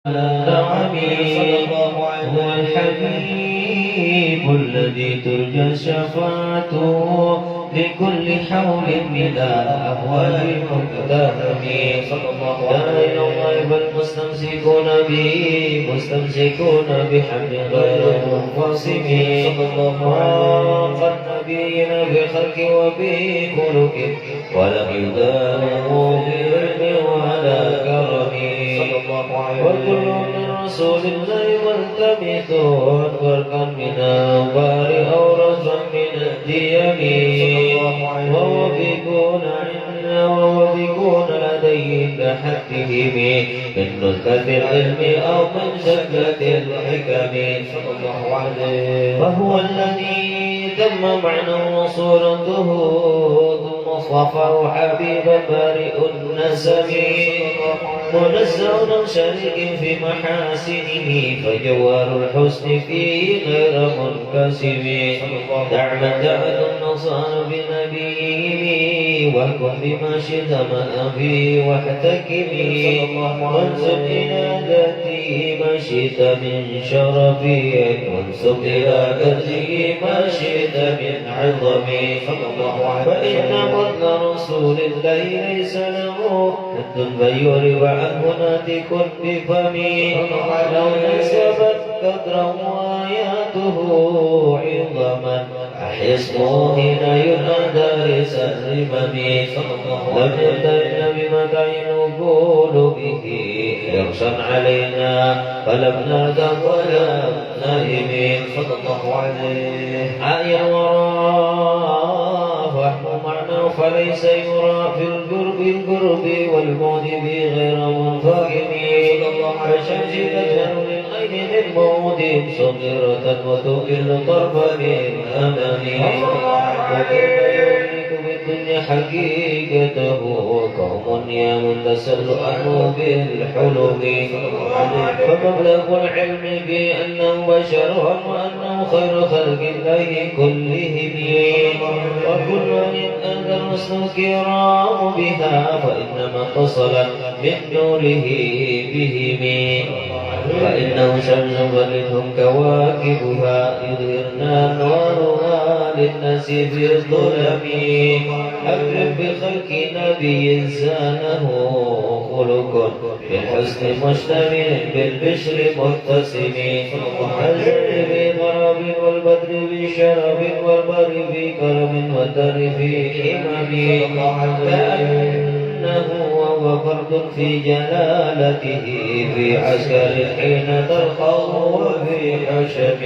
العميد هو الحبيب الذي ترجى شفاعته لكل حول من الأهوال مقتحمين لا إلى الله بل مستمسكون به مستمسكون بحمد غير منفصمين وقد نبينا بخلق وبخلق ولم يدانوا بعلم ولا كرم وكل من رسول الله ملتمس فرقا من أنبار أو رزقا من الديم وهو بكون عنا وهو بكون لديه كحدهم من نزهة العلم أو من شدة الحكم وهو الذي تم معنى وصورته ثم صفه حبيبا بارئ النسب منزه شريك في محاسنه فجوار الحسن فيه غير منكسب دعما دعت النصارى بنبيه واحكم بما شئت من فيه واحتكمي وانسب إلى ذاته ما شئت من شرفي وانسب إلى ذاته ما شئت من عظمي فإن فضل رسول الله ليس له حد فيرب عنه ناتك بفمي لو نسبت قدرا وآياته عظما أحسنه هنا ينادى لسلم لم يبتلن بمتع نقول به يغشى علينا فلم نرتب ولا نائمين صلى الله عليه عائر وراء فهم معنى فليس يرى في القرب والبعد غير منفهم فشمس تجهر للغيب من موت صغيرة وتقل طرفا من أمامي وكيف يملك بالدنيا حقيقته قوم يمتسل عنه بالحلم فمبلغ العلم بأنه بشر وأنه خير خلق الله كلهم وكل من أنذر الرسل الكرام بها فإنما اتصل من نوره بهم فإنه شمس فلتهم كواكبها يظهرنا أنوارها للناس في الظلم أكرم بخلق نبي زانه خلق بالحسن مشتمل بالبشر متسم الزر بضرب والبدر بشرف والبر بكرم والدر في حمم كأنه وهو فرد في جلالته في عسكر حين ترقه وفي حشم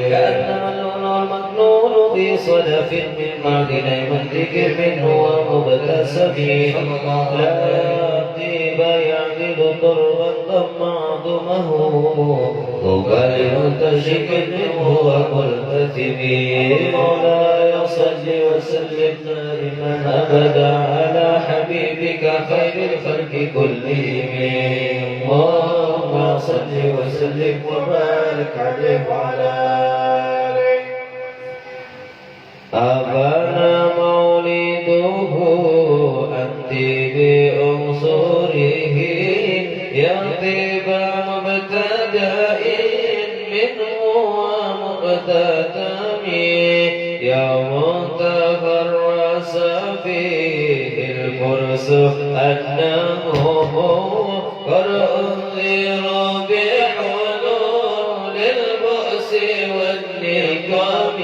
كأنما اللؤلؤ المكنون في صدف من معدن منتك منه ومبتسم لا طيب يعدل تربا ضم عظمه طوبى لمنتشك منه وملتثم مولاي صل وسلم دائما ابدا على حبيبك خير الخلق كلهم اللهم صل وسلم وبارك عليه وعلى آله أبانا مولده أنت بأنصره يطيب مبتدأ منه ومقتتم يا منتهى الرأس فيه الفرس أنه قد أنذر بحلول البؤس والنقم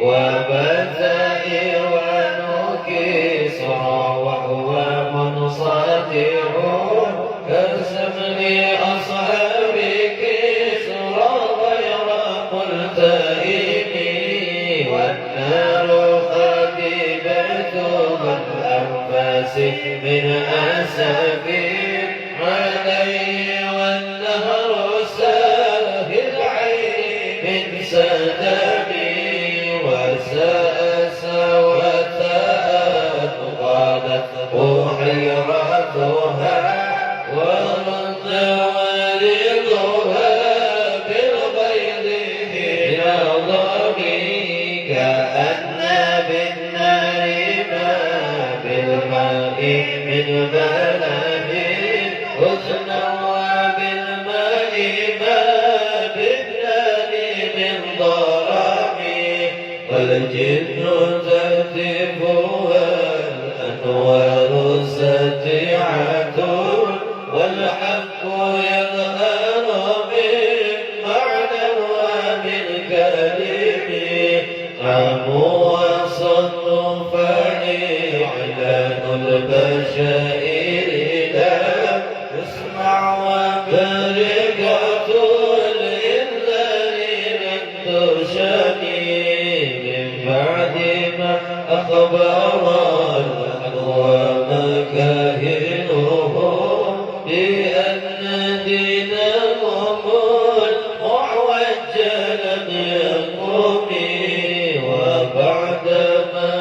وبثائر ونكسر وهو منصدع كسمن أصحاب كسرى غير ملتئم والنار خادمة الأنفاس من أسف عليه والنهر ساهل عين من سدمي وسأس وتأت غادت حيرتها ورد والدها بالبيض بنظمي كأن بالنار ما بالماء من بلد حسنا والحق يظهر من معنى ومن كلم عم وصد فإعلان البشائر لا يسمع وبركة الإنذار لن تشني من بعد ما أخبر الحق ومكاهنه بأن دينهم المعوج لم يقم وبعدما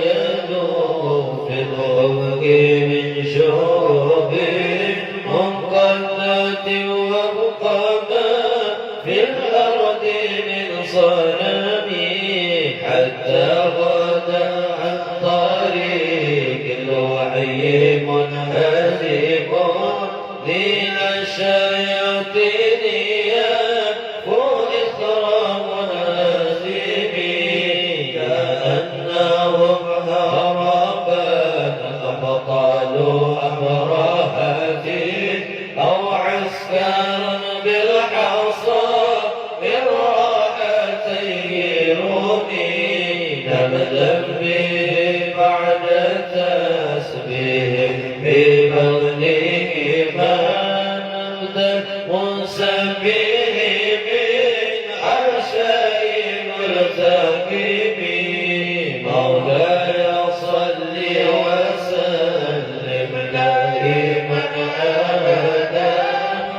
يدعو في الغوغ من شرب منقذة وابقما في الأرض من صنم حتى غدا عن طريق الوحي منهزم دين الشياطين وإكرام منهزم كأنهم هربان أبطال أبرهة أو عسكرا بالحصى من راحتي رومي نبذا به بعد تسبيح ببغنهما نبذا مسبح من عشاء مرتكب مولاي صل وسلم دائما أبدا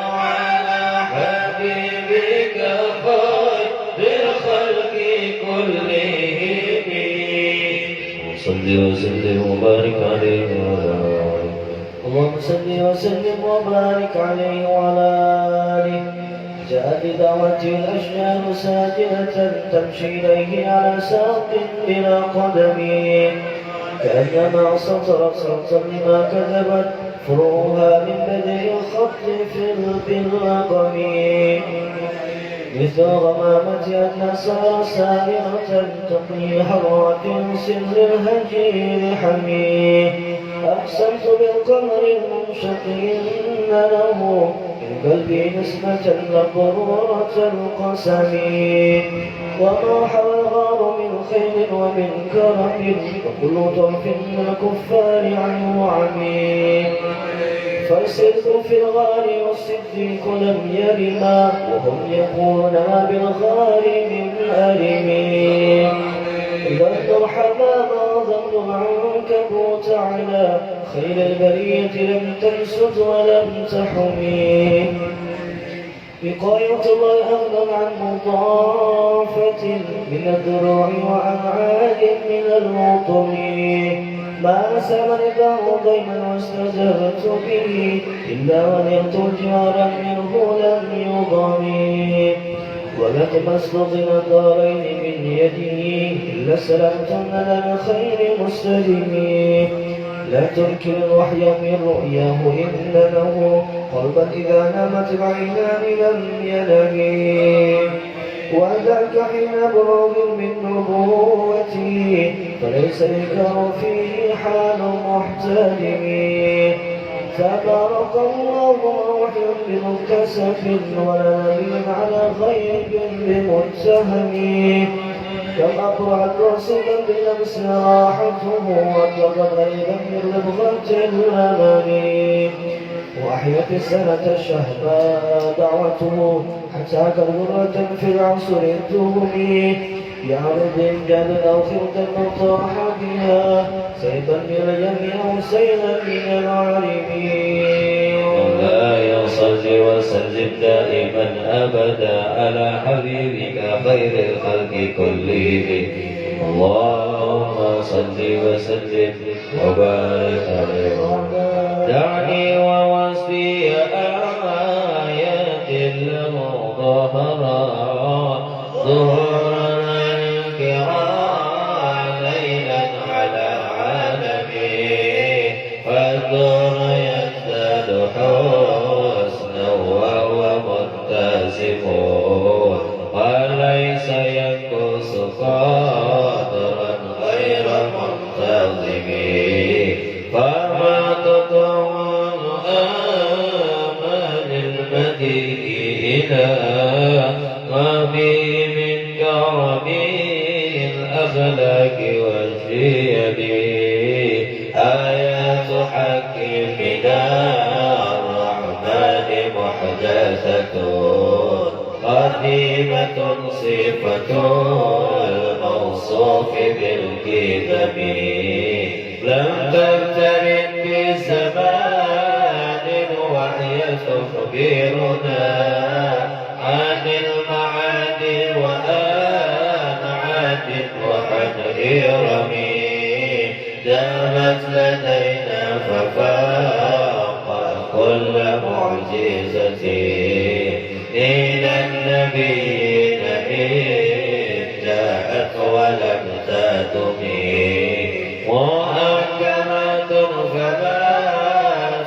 على حبيبك خير الخلق كلهم صل وسلم وبارك عليه وعلى آله اللهم صل وسلم وبارك عليه وعلى آله جاء بدعوته الأشجار ساجدة تمشي إليه على ساق بلا قدم كأنما سطرت سطرا لما كذبت فروعها من بدء الخط في بالرقم مثل غمامة أن سار سائرة تقي حرات سر الهجير حميه أقسمت بالقمر المنشق إن له من قلبي نسمة لضرورة القسم وما حوى الغار من خير ومن كرم وكل طرف من الكفار عنه عميق فالصدق في الغار والصديق لم يرما وهم يقولون بالغار من أرمين ظن الحمام وظن العنكبوت على خير البرية لم تنسد ولم تحمي وقاية الله أغنى عن مضافة من الدروع وعن عاد من الوطن ما سمى الإباء ضيما واستجرت به إلا ونرت جارا منه لم يضمي ولك مسلط الدارين من يده إلا سلمتن لنا خير مستلمي لا تنكر الوحي من رؤياه إن له قلبا إذا نامت العينان لم ينمي وذاك حين بروغ من نبوته فليس الإنكار فيه حال محتلم تبارك الله روح بمكتسب ولا نبي على غيب بمتهم كم أقرأت رسلا بنفس راحته وأطلقت غيبا من ربغة الأمم وأحيت السنة الشهباء دعوته حتى كالغرة في العصر الدهني يا رب جل أو خردا طاح بها سيفا من اليم أو سيلا من العالمين مولاي صل وسلم دائما أبدا على حبيبك خير الخلق كلهم اللهم صل وسلم وبارك عليه دعني ووصفي آيات المظهرات ظهورا الكرام ليلا على عالمي فالدور يزداد حسنا وهو متسم وليس ينقص قدرا غير منتظم فما تطول إلى ما فيه من كرم الأخلاق والشيم آيات حكيمنا الرحمن محدثة قديمة صفة الموصوف بالكتاب لم تقترن بزمان وهي تخبرنا عن المعاد وآنعات وعن إرم دامت لدينا ففاق كل معجزة إلى النبيين إذ جاءت ولم تدمي محكمة فما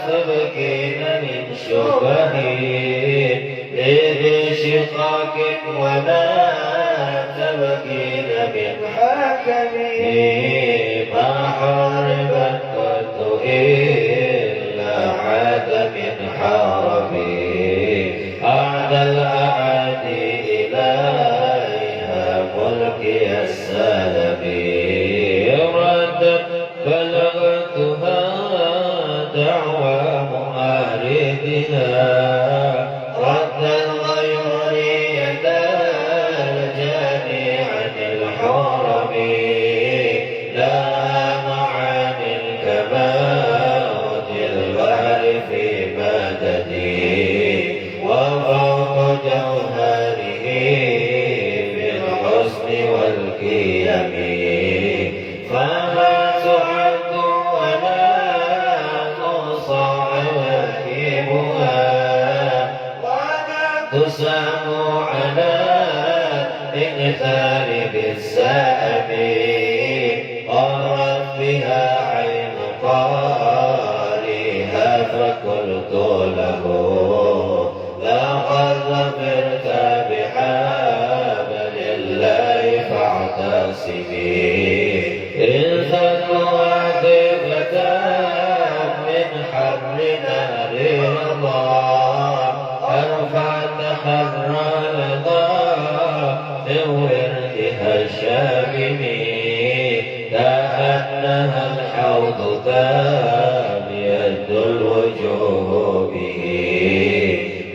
تبكين من شبه لذي شقاق وما تبكين من حكم ما حربت قد إلا عاد من حربي أعدى الأعادي إليها ملكي السلبي ردت بلغتها دعوى معارضها رد الغير يد الجاني عن الحرم لا معاني الكمال البحر في مددي وفوق جوهره بالحسن والقيم فما تعد ولا توصى عواقبها ولا تسام على الإنثار بالسأم قرت بها عين قارئها فقلت له لقد ظفرت بحبل الله فاعتصمي إن فتوى خيفة من حبل نار الله أرفع تحرى لظى من وردها الشامم كأنها الحوض تابية الوجوه به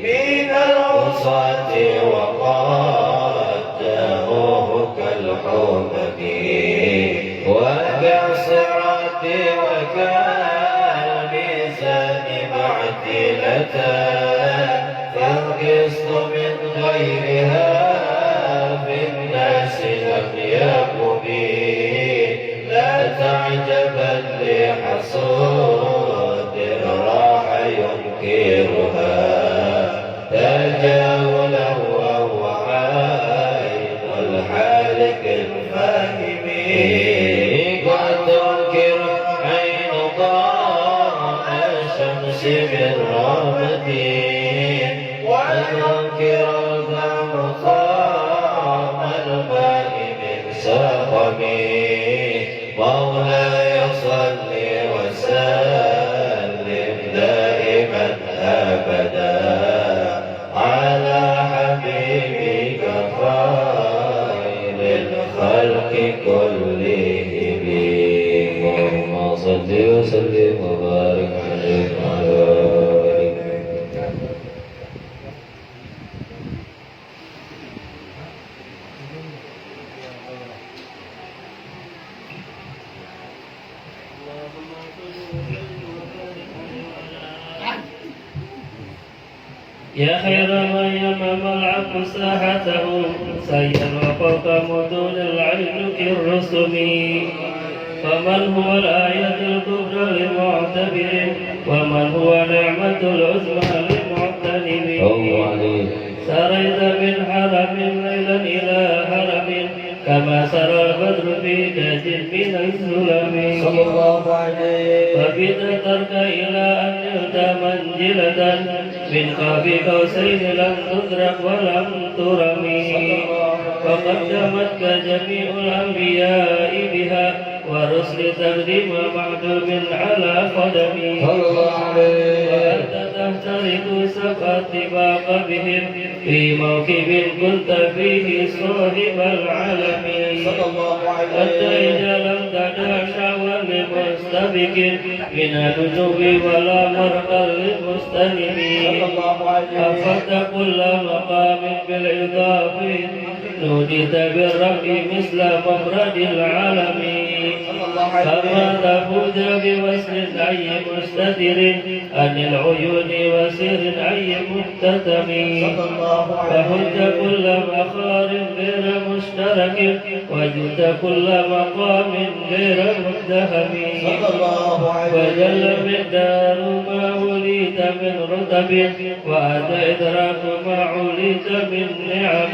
من العصاة وقد جاءوه كالحمم وكالصراط وكالميزان معدلة فالقسط من غيرها في الناس لم يكن لا تعجبا لحصود راح ينكرها تجاولا وهو عين الحالك الفاهم قد تنكر عين ضاء الشمس من رحمته وتنكر الدم طعم الماء من سقمه مولاي صل وسلم دائما أبدا على حبيبك خير الخلق كلهم اللهم صل وسلم وبارك عليه وعلى آله. يا خير من يمم العبد ساحته سير وفوق مدون العلم الرسم فمن هو الآية الكبرى لمعتبر ومن هو نعمة العظمى لمعتنم سريت من حرم ليلا إلى هرم كما سرى البدر في تاج من السلم صلى الله عليه فبت ترك إلى أن نلت منزلة من قاب قوسين لم تدرك ولم ترمي فقدمتك جميع الأنبياء بها ورسل تقديم معدوم على قدمي صلى الله عليه وأنت تحترق سبع طباق بهم في موكب كنت فيه صاحب العالم صلى الله حتى عليه إذا لم تدع شعوا لمستبك من النجوم ولا مرقا للمستلم صلى الله عليه أخذت كل مقام بالعظام نوديت بالرفع مثل مفرد العالمين كما تفوز بوصل أي مستتر عن العيون وسر أي مختتم فهد كل مخار غير مشترك وجدت كل مقام غير مدهم وجل مقدار ما وليت من رتب وأتى إدراك ما عليت من نعم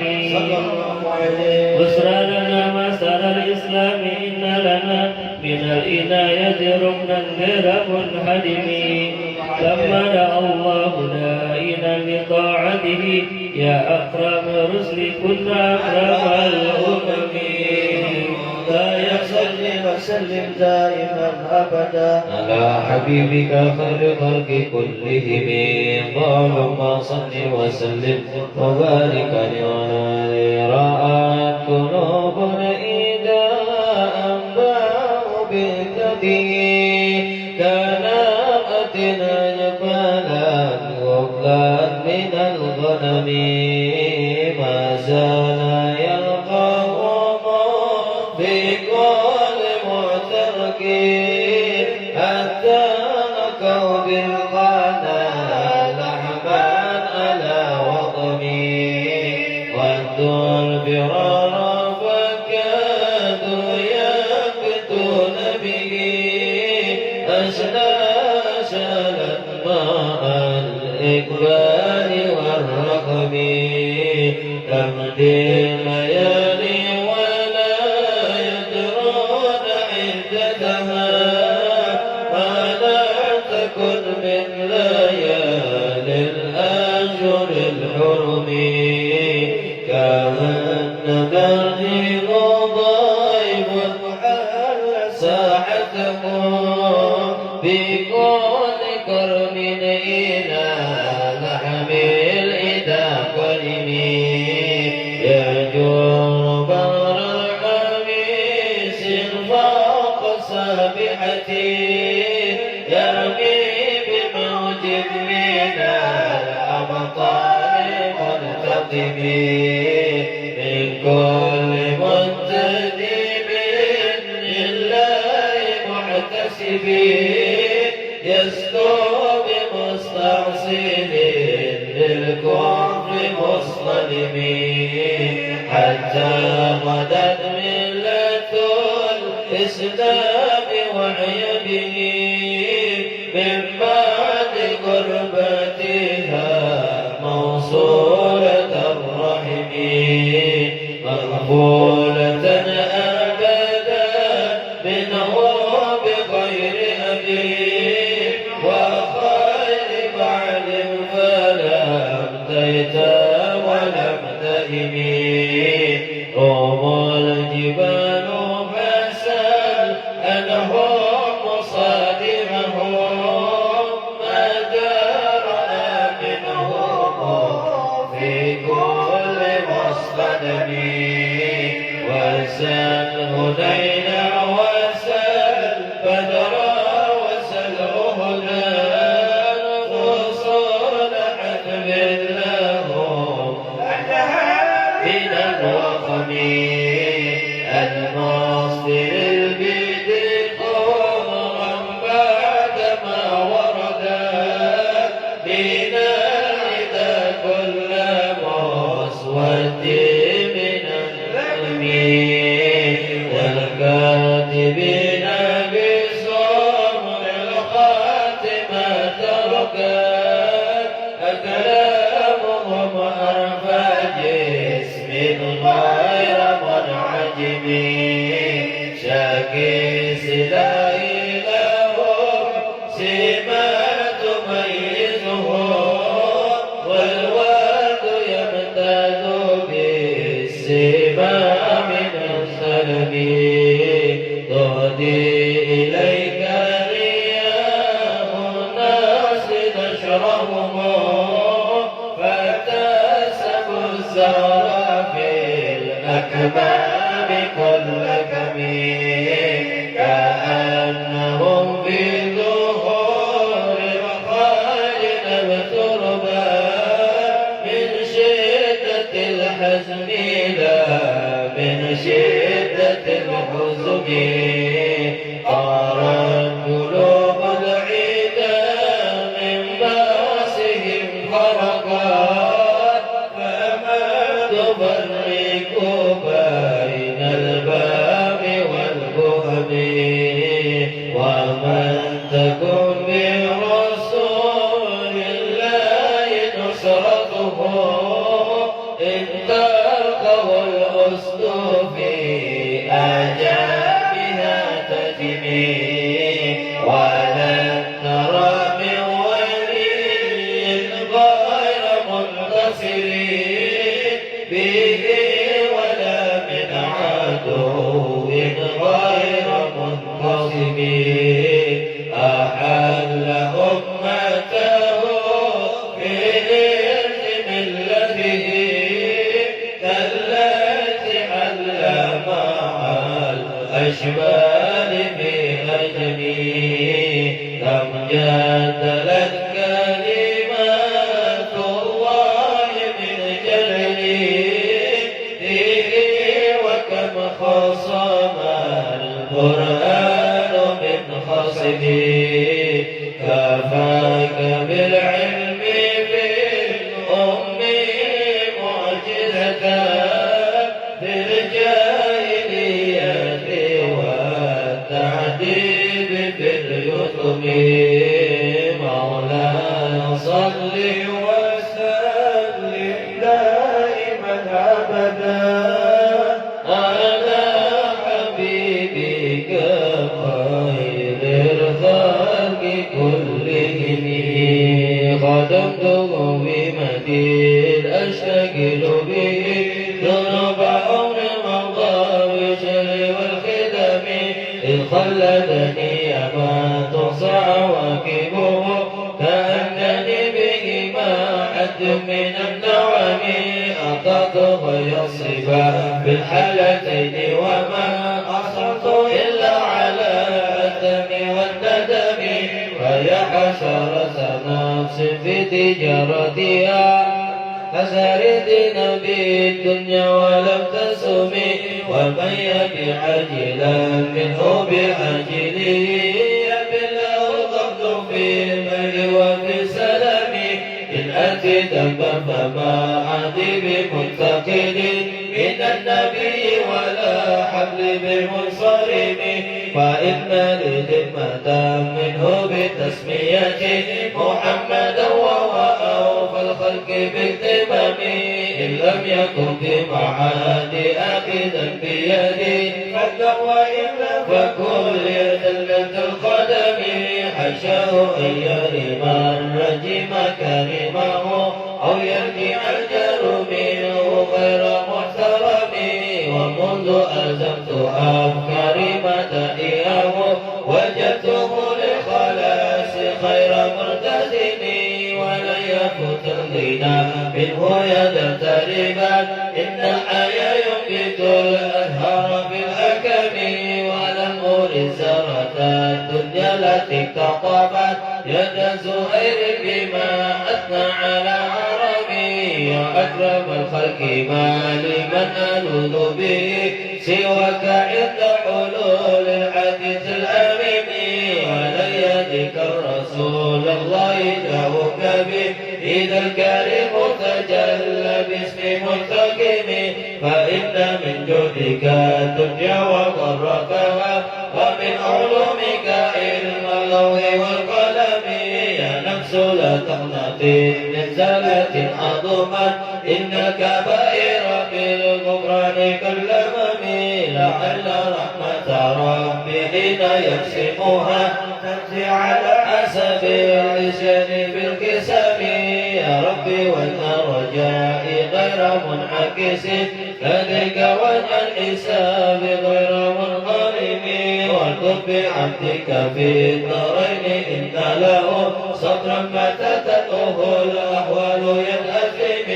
بشرى لنا مسار الإسلام إن لنا من الإناية ركنا غير منهدم لما دعا الله دائنا لطاعته يا أكرم الرسل كنا أكرم الأمم لا يصل وسلم دائما أبدا على حبيبك خير خلق كلهم اللهم صل وسلم وبارك عليه رأت قلوبنا إذا أنبأوا بالذي كان أتنا جبالا وغلا من الغنم ما زال يلقاه بكل معترك حتى نكوا بالقنا لحما على وطمي ودوا البرار فكادوا يفتون به أشلاء ماء الإقبال والرقم تمضي الليالي ولا يدرون عدتها ولا تكن من ليالي الأشهر الحرم كأن برهن ضيف حل ساعته بكل كرم إلى لحم الإذا كرمي يجور بر القميص فوق سابحتي يرمي بموج من الأبطال منتقم من كل منتدب لله محتسب يسلو بمستحسن للكفر مصطلم حتى غدت ملة الإسلام وهي به من بعد غربتها موصولة الرحم مقبولة أبدا منه بغير أبي وخير بعد فلم تيت ولم تئمي قوم الجبال فسل أنهم مصادمهم ما جرى منهم في كل مصطدم وسل هدينا وسل بدرا وسل أهدا وصلحت بالله من الوخم المصدر البدء قمرا بعدما ورد من العدا كل مسود من العلم والكاتبين بصبر الخاتمة تركت أكلامهم أرفع جسم غير منعجم شاكي سلاي لهم سما تميزهم والواد يمتاز بالسما من السلم ضد الأكمام كل كمين كأنهم في ظهور مخالد بتربى من شدة الحزن لا من شدة الحزن طارت قلوب العدا من باسهم خرقات فما تفرق بين الباب والبهم ومن تكن برسول الله نصرته إن تلقه الأسد في أجابها تجمي ولن ترى من ولي غير منتصر به ولا من عدو غير منقسم أحل أمته في إرث ملته كالتي حل مع الأشبال في أجمي كم جادلت كلمات الله من جلده وكم خصم القرآن من خصمه كفاك بالعلم في الأم معجزة في الجاهلية والتعذيب في اليتم مولاي صل وسلم دائما أبدا على حبيبك خير الخلق كلهم خدمته بمدين أشتغل به ذنوب عون المرضى بالشر والخدم إذ خلدني ما تحصى عواقبه كأنني به ما حد من النعم أعطت غير الصفا بالحالتين وما أصرت إلا على الدم والندم فيا حشرة نفس في تجارتها فسردن بالدنيا ولم تسمي ومن يبيع عاجلا منه بعاجله يبلغ ضبط في المال وفي السلام إن أتي ذنبا فما عدي بمنتقل من النبي ولا حبل بمنصرم فإن لذمة منه بتسميته محمدا وهو أوفى الخلق باهتمام إن لم يكن بمعاد آخذا بيدي حتى وإلا فكل ذلة القدم حشاه أن يرم الرجم كرمه أو يرجع الجرم غير محترم ومنذ ألزمت أفكاري مدائعه وجدته للخلاص خير مرتزم ولن يفوت الغنى منه يدا تربا إن الحيا ينبت الأزهار في الأكم ولم أرد زرة الدنيا التي اقتطبت يد زهير بما أثنى على عربي وأكرم الخلق ما لمن ألوذ به سواك عند حلول الحديث الأمين ولن يذكر رسول الله جاءك به إذا الكريم تجلى باسم منتقم فإن من جودك الدنيا وضرتها ومن علومك علم اللوح والقلم يا نفس لا تقنطي من زلة عظمت إن كبائر في الغفران كالأمم لعل رحمة ربي حين يقسمها تمشي على حسب الإسيان بالكسب يا ربي وإن رجائي غير منعكس لديك وجه الحساب غير منغرم والطب بعبدك في الدارين إن له صبرا متى تتوه الأحوال ينأثم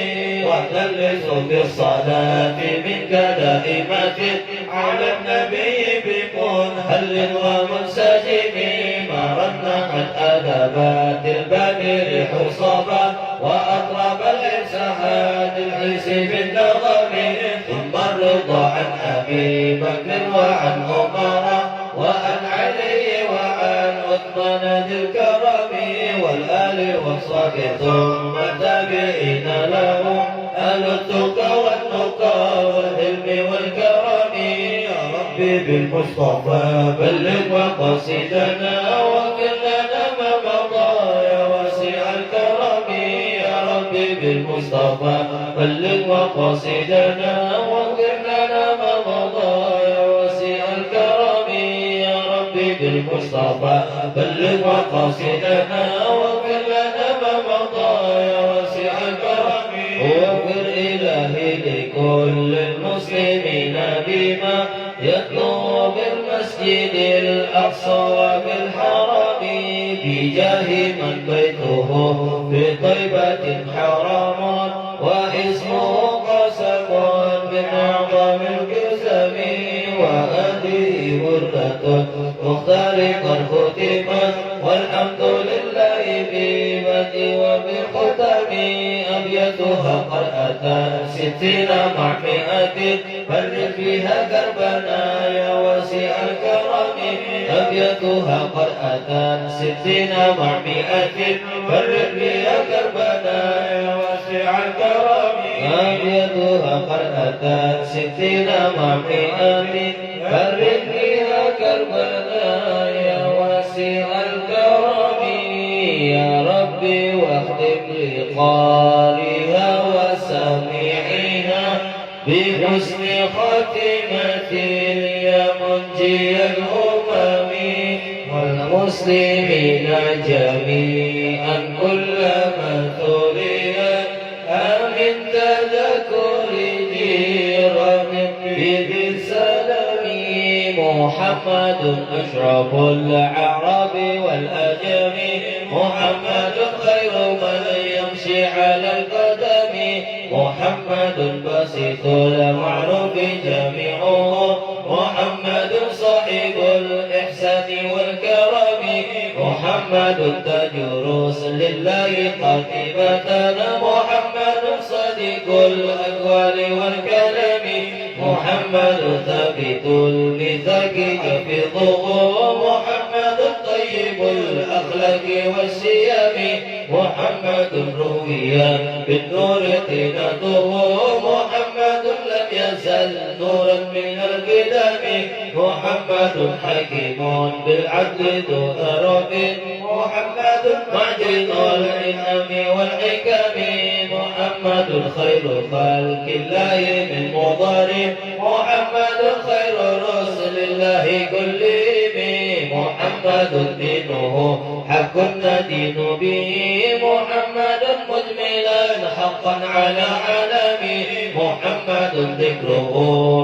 وثلث بالصلاة منك دائمة على النبي بمنهل ومنسجم مرنقت أدبات البدر حصبا وأطرب الإرسال الحس بالنظم ثم الرضا عن أبي بكر وعن عمر وعن علي وعن عثمان ذي الكرم والآل والصحب ثم التابعين له أهل التقى والنقى والحلم والكرم يا ربي بالمصطفى بلغ وقصدنا واغفر لنا ما مضى يا واسع الكرم يا ربي بالمصطفى بلغ وقصدنا واغفر لنا ما مضى يا واسع الكرم يا ربي بالمصطفى بلغ وقصدنا واغفر لنا ما مضى يا واسع الكرم واغفر إلهي لكل المسلمين بما يتلو بالمسجد الأقصى وبالحرم بجاه من بيته في طيبة حرام واسمه قسم من أعظم القسم وهذه وردة مختلقا ختمت والحمد لله ببدء وبختم أبيتها قرأة 60 مع 100 فرج فيها كربنا يا واسع الكرم أبيتها قرأة 60 مع 100 فرج فيها كربنا يا واسع الكرم أبيتها قرأة 60 مع 100 فرج فيها كربنا يا واسع الكرم يا ربي واختم لقارئها وسامعها بحسن خاتمة يا منجي الأمم والمسلمين جميعا كلما ثريت آمن تذكر جيران بذي السلام محمد أشرف الأعراب والأجم محمد خير من يمشي على القدم محمد بسيط المعروف جميعه محمد صاحب الإحسان والكرم محمد تاج رسل الله قاطبتنا محمد صديق الأقوال والكلام محمد ثابت الميثاق يحفظه محمد طيب الأخلاق والسيام محمد روي بالنور قينته محمد لم يزل نورا من القدم محمد حكيم بالعدل ذو ثرف محمد معجن الإنعام والحكم محمد خير خلق الله من مضارب محمد خير رسل الله كلهم محمد دينه حق ندين به محمد مجملا حقا على عالمه محمد ذكره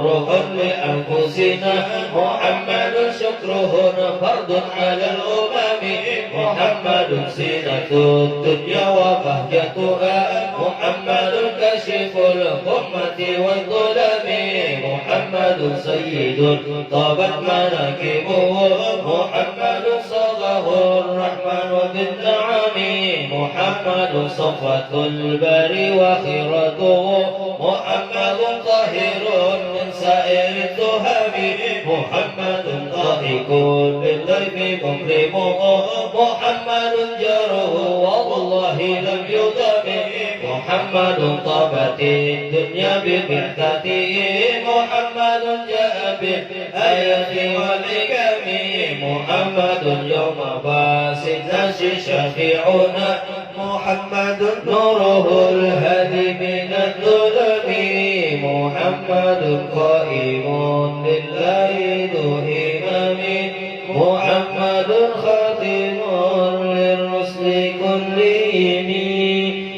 روح لأنفسنا محمد شكره فرض على الأمم محمد زينة الدنيا وبهجتها محمد كشف الغمة والظلم محمد سيد طابت مناكبه محمد صاغه الرحمن بالنعم محمد صفوة البر وخيرته محمد طاهر من سائر التهم محمد ضاحك بالضيف مكرمه محمد جاره والله لم يضم محمد طابت الدنيا ببعثته محمد جاء بالآيات والحكم محمد يوم باس الناس شفيعنا محمد نوره الهادي من الظلم محمد قائم لله ذو همم محمد خاتم للرسل كلهم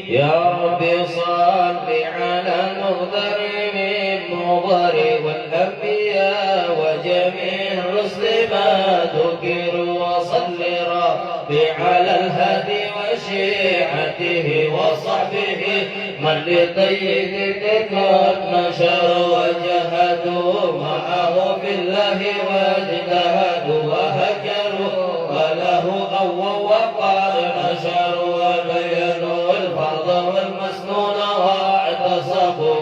يا رب صل على المغدر من مضر والأنبياء وجميع الرسل ما ذكروا وصل ربي على الهادي وشيعته وصحبه من لطيب قد نشر وجهدوا معه في الله واجتهدوا وهجروا وله أول وقال نشروا وبينوا الفرض والمسنون واعتصموا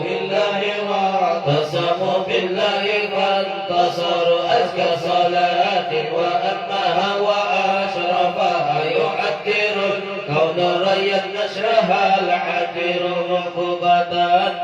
بالله فانتصروا أزكى صلاة وأمها وأشرفها يعتر الكون ريا نشرها العتر رقبة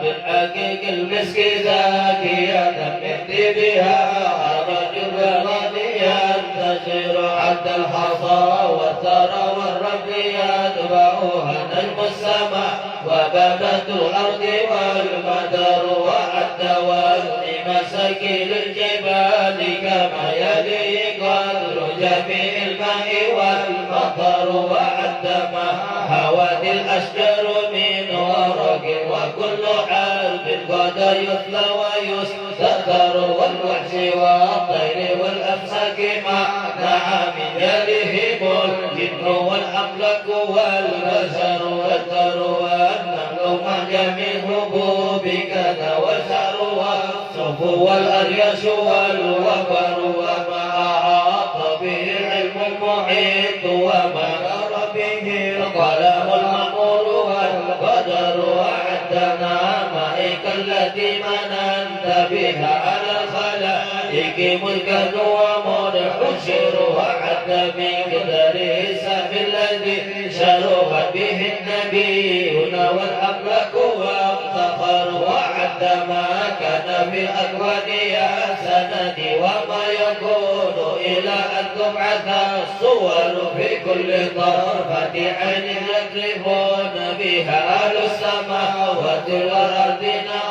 بالحقيق المسك زاكية يهدي بها رجل غنيا تشير حتى الحصى والثرى والرب يتبعها نجم السماء وبابة الأرض والمدر وعد وزن مساكن الجبال كما يلي قدر جميع الماء والمطر وعد ما هوت الأشجار من ورق وكل حرب قد يتلى ويستثر والوحش والطير والأفساك مع نعم يليهم الجن والأملاك والبشر والثر والنمل مع جميع الهبوب كذا والشعر والصف والأرياش والوبر وما أحاط به العلم المحيط وما دار به القلم المأمور والقدر وعدنا مائك التي مننت بها على الخلائق ملكا ومنحشر وعد بقدر السهم الذي شرفت به النبيون والأملاك وافتخر وعد ما كان في الأكوان يا سندي وما يكون إلى أن تبعث الصور في كل طرفة عين يضربون بها أهل السماوات والأرض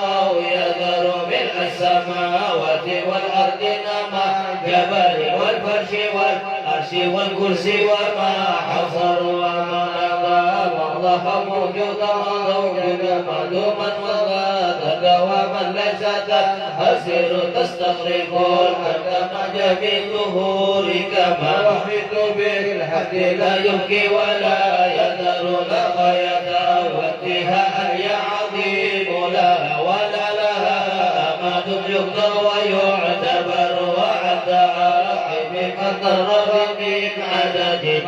أو يذر من السماوات والأرض مع جبل والفرش والعرش والكرسي وما حصر وما نظام الله موجودا موجودا معلوما وذات دواما ليس تنحسر تستغرق الحد مع جميع ظهور كما وحيد بالحد لا يبكي ولا يذر لا غاية وانتهاء يا عظيم لا ولا لها أمد يقضى ويعتبر وعد عاقب قدر من عدد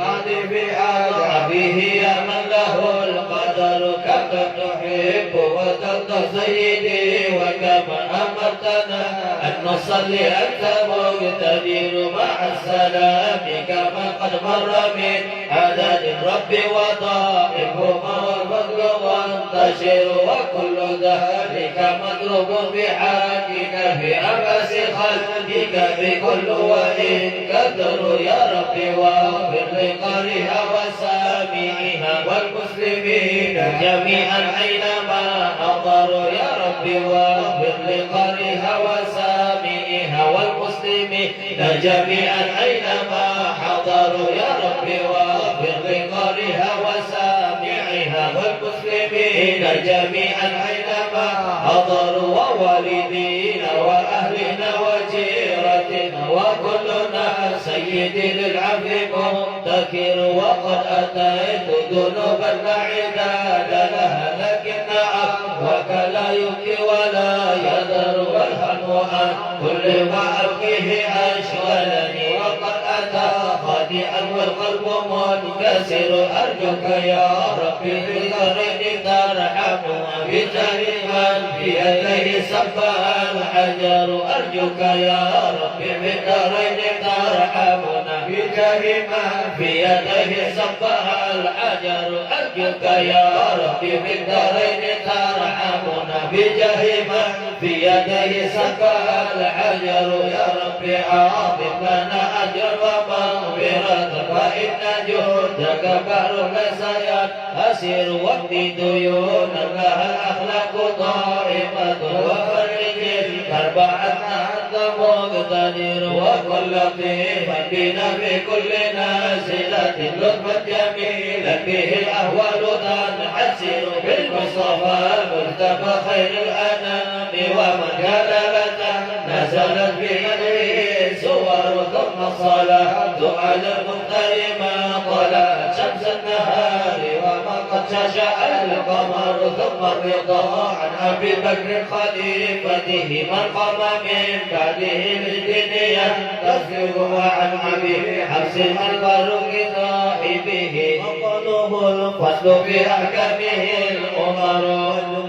به يا من له القدر كما تحب وترضى سيدي وكما أمرتنا أن نصلي أنت مقتدر مع السلام كما قد مر من عدد الرب وطائفهما والفضل وانتشر وكل ذلك مضروب بحاجك في أبس خلقك بكل وإن كثروا يا رب واغفر لقارئها وسامعها والمسلمين جميعا أينما حضروا يا رب واغفر لقارئها وسامعها والمسلمين جميعا أينما حضروا يا رب واغفر لقارئها وسامعها والمسلمين جميعا أينما حضروا ووالدينا وأهلنا وجيرتنا وكلنا سيدي للعفو مبتكر وقد أتيت ذنوبا لا عداد لها لكن عفوك لا يبكي ولا يذر والهم عن كل ما أبكيه أشغلني وقد أتى خاطئا والقلب منكسر أرجوك يا ربي بالقرن ترحمها بجريما في يديه صفها الحجر أرجوك يا ربي بالدارين ترحمنا بجريما في يديه صفها الحجر أرجوك يا ربي بالدارين ترحمنا بجريما في يديه صفها الحجر يا ربي أعظم لنا أجر ومغفرة فإن جودك بحر ليس ينحسر واقضي ديونا لها الأخلاق ضائمة وفرج الكرب عنا أنت مقتدر وكن لطيفا بنا في كل نازلة لطفا جميلا به الأهوال تنحسر بالمصطفى المجتبى خير الأنام ومن كان لنا نزلت بيده سور ثم الصلاة على المختار ما طلعت شمس النهار وما قد شاشع القمر ثم الرضا عن أبي بكر خليفته من قام من بعده للدين ينتصر وعن أبي حفص الفاروق صاحبه وقاله الفصل في أحكامه الأمر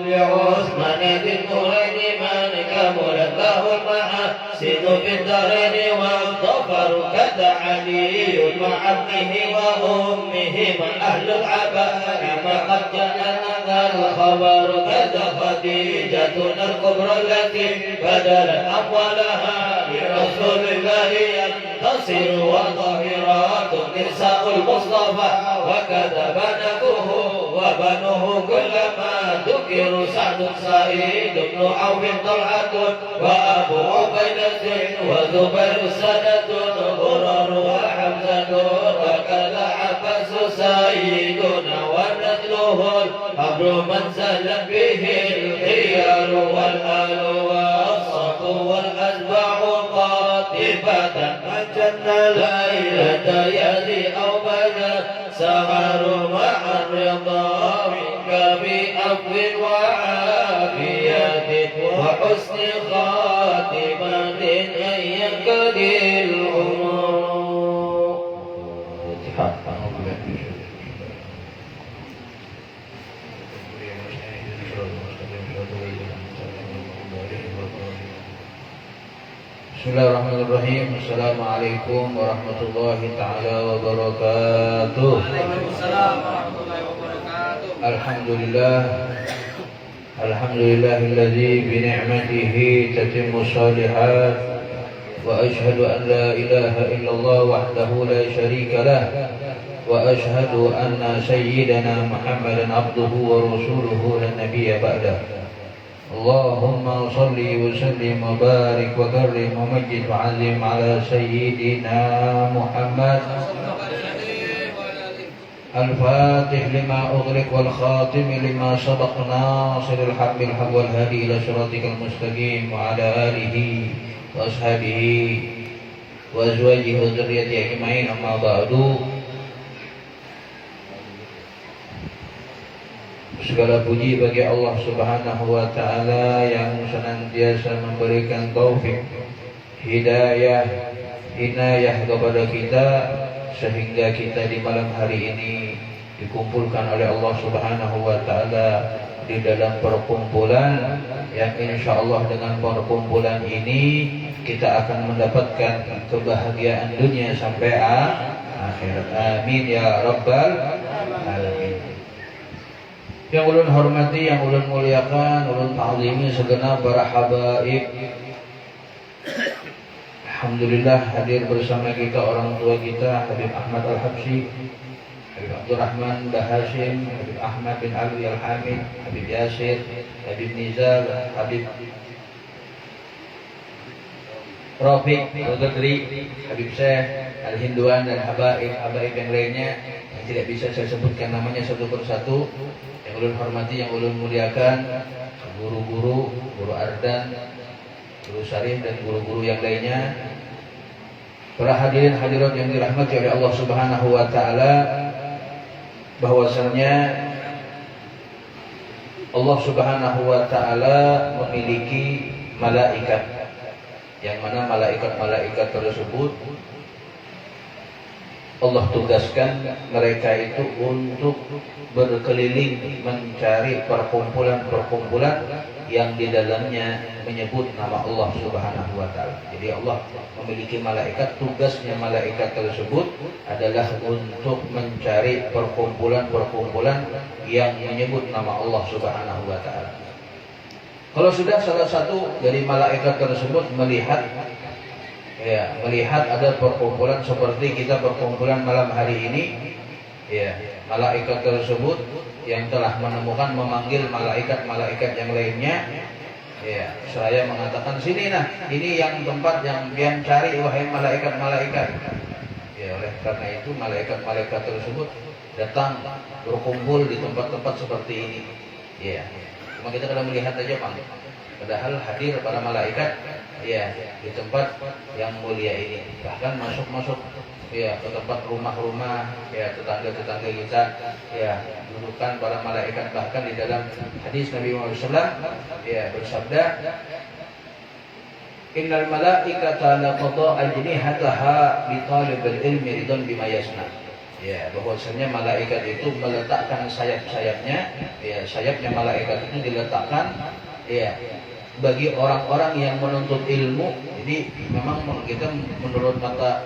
لعثمان ذي النورين من كملت له المحاسن في الدارين والظفر كذا علي مع ابنه وأمه من أهل العباء ما قد جاءنا الخبر كذا خديجتنا الكبرى التي بدلت أموالها لرسول الله ينتصر وظاهرات نساء المصطفى وكذا بنته وبنوه كلما ذكر سعد سعيد بن عوف طلحة وأبو عبيدة وزبير سنة غرر وحمزة وكذا عباس سيدنا ونسله الأمر منزلا به الخيار والآل والصف والأتباع قاطبة من جن ليلة يدي أو بدا سهر مع الرضا منك بأفو وعافية وحسن خاتمة أن ينقضي الأمور. Bismillahirrahmanirrahim. Assalamualaikum warahmatullahi ta'ala wabarakatuh. Waalaikumsalam warahmatullahi wabarakatuh. Alhamdulillah. Alhamdulillahilladzi bi ni'matihi tatimmu shalihat wa ashhadu an la ilaha illallah wahdahu la syarika lah wa ashhadu anna sayyidana Muhammadan abduhu wa rasuluhu la nabiyya ba'dah. Allahumma salli wa sallim wa barik wa karrim wa majid wa azim ala sayyidina Muhammad al-fatih lima ughliq wal khatim lima sabaq nasirul haq bil haq wal hadi ila siratikal mustaqim wa ala alihi wa ashabihi wa azwajihi wa dzurriyyatihi ajmain amma ba'du. Segala puji bagi Allah Subhanahu wa Ta'ala yang senantiasa memberikan taufik, hidayah, inayah kepada kita sehingga kita di malam hari ini dikumpulkan oleh Allah Subhanahu wa Ta'ala di dalam perkumpulan yang insya Allah dengan perkumpulan ini kita akan mendapatkan kebahagiaan dunia sampai akhirat. Amin ya rabbal alamin. Yang ulun hormati, yang ulun muliakan, ulun ta'zimi segenap para habaib. Alhamdulillah hadir bersama kita orang tua kita Habib Ahmad Al-Habsyi, Habib Abdurrahman Bahashim, Habib Ahmad bin Ali Al-Hamid, Habib Yasir, Habib Nizar, Habib Rafiq Al-Qadri, Habib Syekh Al-Hinduan dan habaib yang lainnya yang tidak bisa saya sebutkan namanya satu persatu. Yang ulun hormati, yang ulun muliakan, guru-guru, guru Ardan, guru Syarif dan guru-guru yang lainnya, para hadirin hadirat yang dirahmati oleh Allah Subhanahu wa Ta'ala, bahwasanya Allah Subhanahu wa Ta'ala memiliki malaikat, yang mana malaikat-malaikat tersebut Allah tugaskan mereka itu untuk berkeliling mencari perkumpulan-perkumpulan yang di dalamnya menyebut nama Allah Subhanahu wa Ta'ala. Jadi Allah memiliki malaikat, tugasnya malaikat tersebut adalah untuk mencari perkumpulan-perkumpulan yang menyebut nama Allah Subhanahu wa Ta'ala. Kalau sudah salah satu dari malaikat tersebut melihat ada perkumpulan seperti kita perkumpulan malam hari ini, malaikat tersebut yang telah menemukan memanggil malaikat-malaikat yang lainnya, saya mengatakan sini ini yang tempat yang pian cari wahai malaikat-malaikat. Oleh karena itu malaikat-malaikat tersebut datang berkumpul di tempat-tempat seperti ini. Cuma kita kadang melihat aja, Bang. Padahal hadir para malaikat ya di tempat yang mulia ini. Bahkan masuk ya ke tempat rumah-rumah ya tetangga-tetangga kita ya dudukan para malaikat. Bahkan di dalam hadis Nabi Muhammad SAW ya bersabda, innal malaikata laqada ajnihataha bi talibil ilmi ridwan bima yasna. Ya, bahwasanya malaikat itu meletakkan sayap-sayapnya, ya sayapnya malaikat itu diletakkan ya bagi orang-orang yang menuntut ilmu. Jadi memang kita menurut mata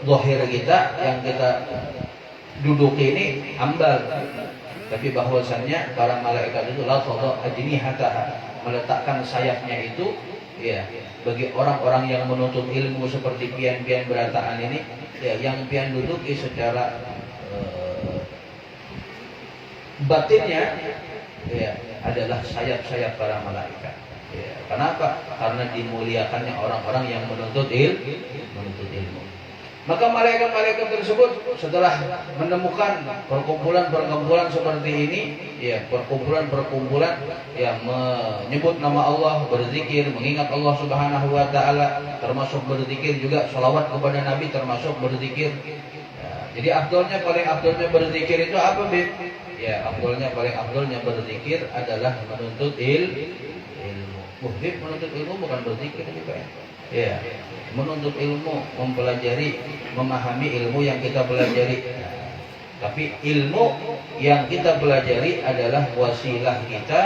zahir kita yang kita duduk ini ambal, tapi bahwasannya para malaikat itu laqada ajnihataha, meletakkan sayapnya itu ya bagi orang-orang yang menuntut ilmu seperti pian-pian berataan ini ya, yang pian duduk secara batinnya ya adalah sayap-sayap para malaikat. Ya, kenapa? Karena dimuliakannya orang-orang yang menuntut ilmu. Maka malaikat-malaikat tersebut setelah menemukan perkumpulan-perkumpulan seperti ini, ya perkumpulan-perkumpulan yang menyebut nama Allah, berzikir, mengingat Allah Subhanahu wa taala, termasuk berzikir juga shalawat kepada Nabi, termasuk berzikir. Ya, jadi paling afdolnya berzikir itu apa, Bib? Ya, paling afdolnya berzikir adalah menuntut ilmu. Bib, menuntut ilmu bukan berzikir juga ya. Ya, menuntut ilmu, mempelajari, memahami ilmu yang kita pelajari. Tapi ilmu yang kita pelajari adalah wasilah kita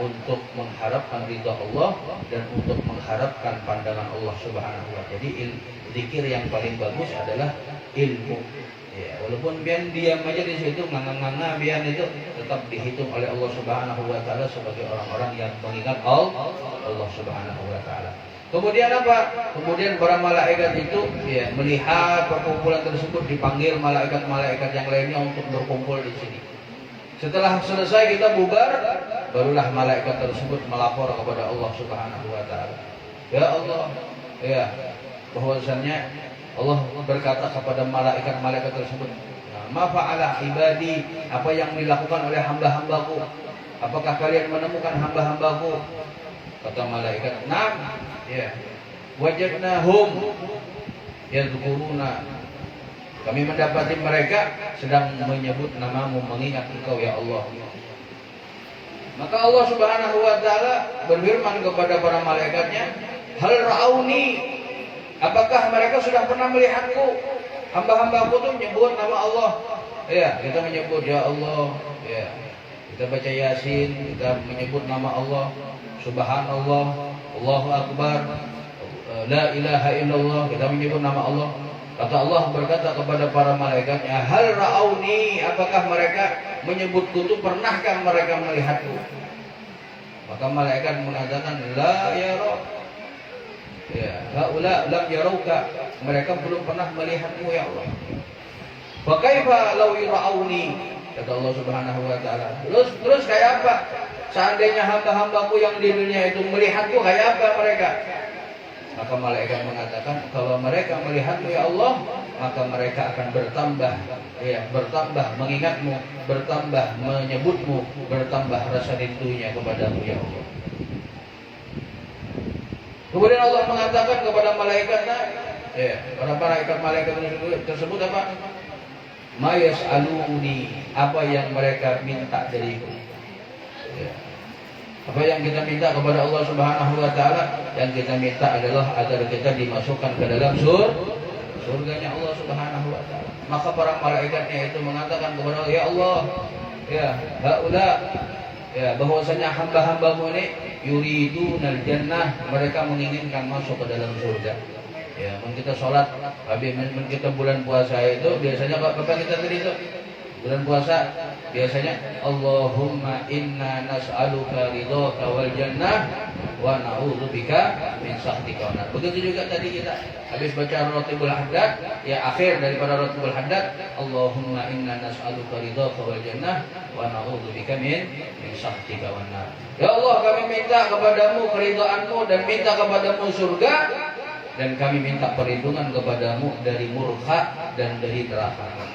untuk mengharapkan ridha Allah dan untuk mengharapkan pandangan Allah Subhanahu wa taala. Jadi zikir yang paling bagus adalah ilmu. Ya, walaupun bian diam aja di situ nganga-nganga, bian itu tetap dihitung oleh Allah Subhanahu wa taala sebagai orang-orang yang mengingat Allah Subhanahu wa taala. Kemudian apa? Kemudian para malaikat itu ya melihat perkumpulan tersebut, dipanggil malaikat-malaikat yang lainnya untuk berkumpul di sini. Setelah selesai kita bubar, barulah malaikat tersebut melapor kepada Allah Subhanahu wa taala. Ya Allah, ya bahwasannya Allah berkata kepada malaikat-malaikat tersebut, "Ma fa'ala ibadi?" Apa yang dilakukan oleh hamba-hambaku? Apakah kalian menemukan hamba-hambaku? Kata malaikat, "Na'am." Ya, wajadnahum yadhkuruna. Kami mendapati mereka sedang menyebut namamu, mengingat Engkau ya Allah. Maka Allah Subhanahu wa taala berfirman kepada para malaikatnya, hal ra'auni, apakah mereka sudah pernah melihatku? Hamba-hambaku tuh menyebut nama Allah. Ya, kita menyebut ya Allah, ya. Kita baca Yasin, kita menyebut nama Allah, Subhanallah, Allahu Akbar, La ilaha illallah, kita menyebut nama Allah. Kata Allah berkata kepada para malaikatnya, hal ra'auni, apakah mereka menyebutku itu, pernahkah mereka melihatku? Maka malaikat mengatakan, la yara, ya, haula lam yarauka, mereka belum pernah melihatmu ya Allah. Fa kaifa law ra'auni, kata Allah Subhanahu wa taala. Terus kayak apa? Seandainya hamba-hambaku yang di dunia itu melihatku, kayak apa mereka? Maka malaikat mengatakan, kalau mereka melihatmu ya Allah, maka mereka akan bertambah, ya, bertambah mengingatmu, bertambah menyebutmu, bertambah rasa rindunya kepadamu ya Allah. Kemudian Allah mengatakan kepada malaikatnya, ya, para malaikat tersebut apa? Ma yas'aluni, apa yang mereka minta dariku. Ya. Apa yang kita minta kepada Allah Subhanahu wa taala? Yang kita minta adalah agar kita dimasukkan ke dalam surganya Allah Subhanahu wa taala. Maka para malaikatnya itu mengatakan kepada Allah, ya Allah, ya haula, ya bahwasanya hamba-hambamu ini yuridunal jannah, mereka menginginkan masuk ke dalam surga. Ya, kita sholat, habis kita bulan puasa itu biasanya apa kita tadi itu? Bulan puasa biasanya Allahumma inna nas'aluka ridhaka wal jannah wa na'udzubika min sakhatika. Begitu juga tadi kita habis baca Ratibul Haddad, ya akhir daripada Ratibul Haddad, Allahumma inna nas'aluka ridhaka wal jannah wa na'udzubika min sakhatika wan nar. Ya Allah, kami minta kepadamu keridhaanmu dan minta kepadamu surga, dan kami minta perlindungan kepadamu dari murka dan dari neraka.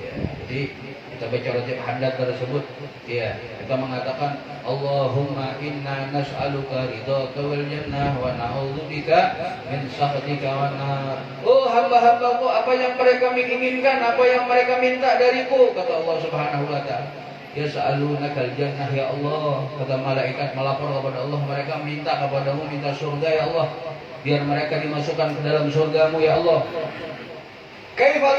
Ya, jadi kita baca rotib haddad tersebut, ya, kita mengatakan Allahumma inna nas'aluka ridhaka wal jannah wa na'udzubika min sakhatika wan nar. Oh hamba-hambaku, apa yang mereka inginkan, apa yang mereka minta dariku, kata Allah Subhanahu wa taala. Yas'alunakal jannah ya Allah, kata malaikat melapor kepada Allah, mereka minta kepadamu, minta surga ya Allah, biar mereka dimasukkan ke dalam surgamu ya Allah. Kaifa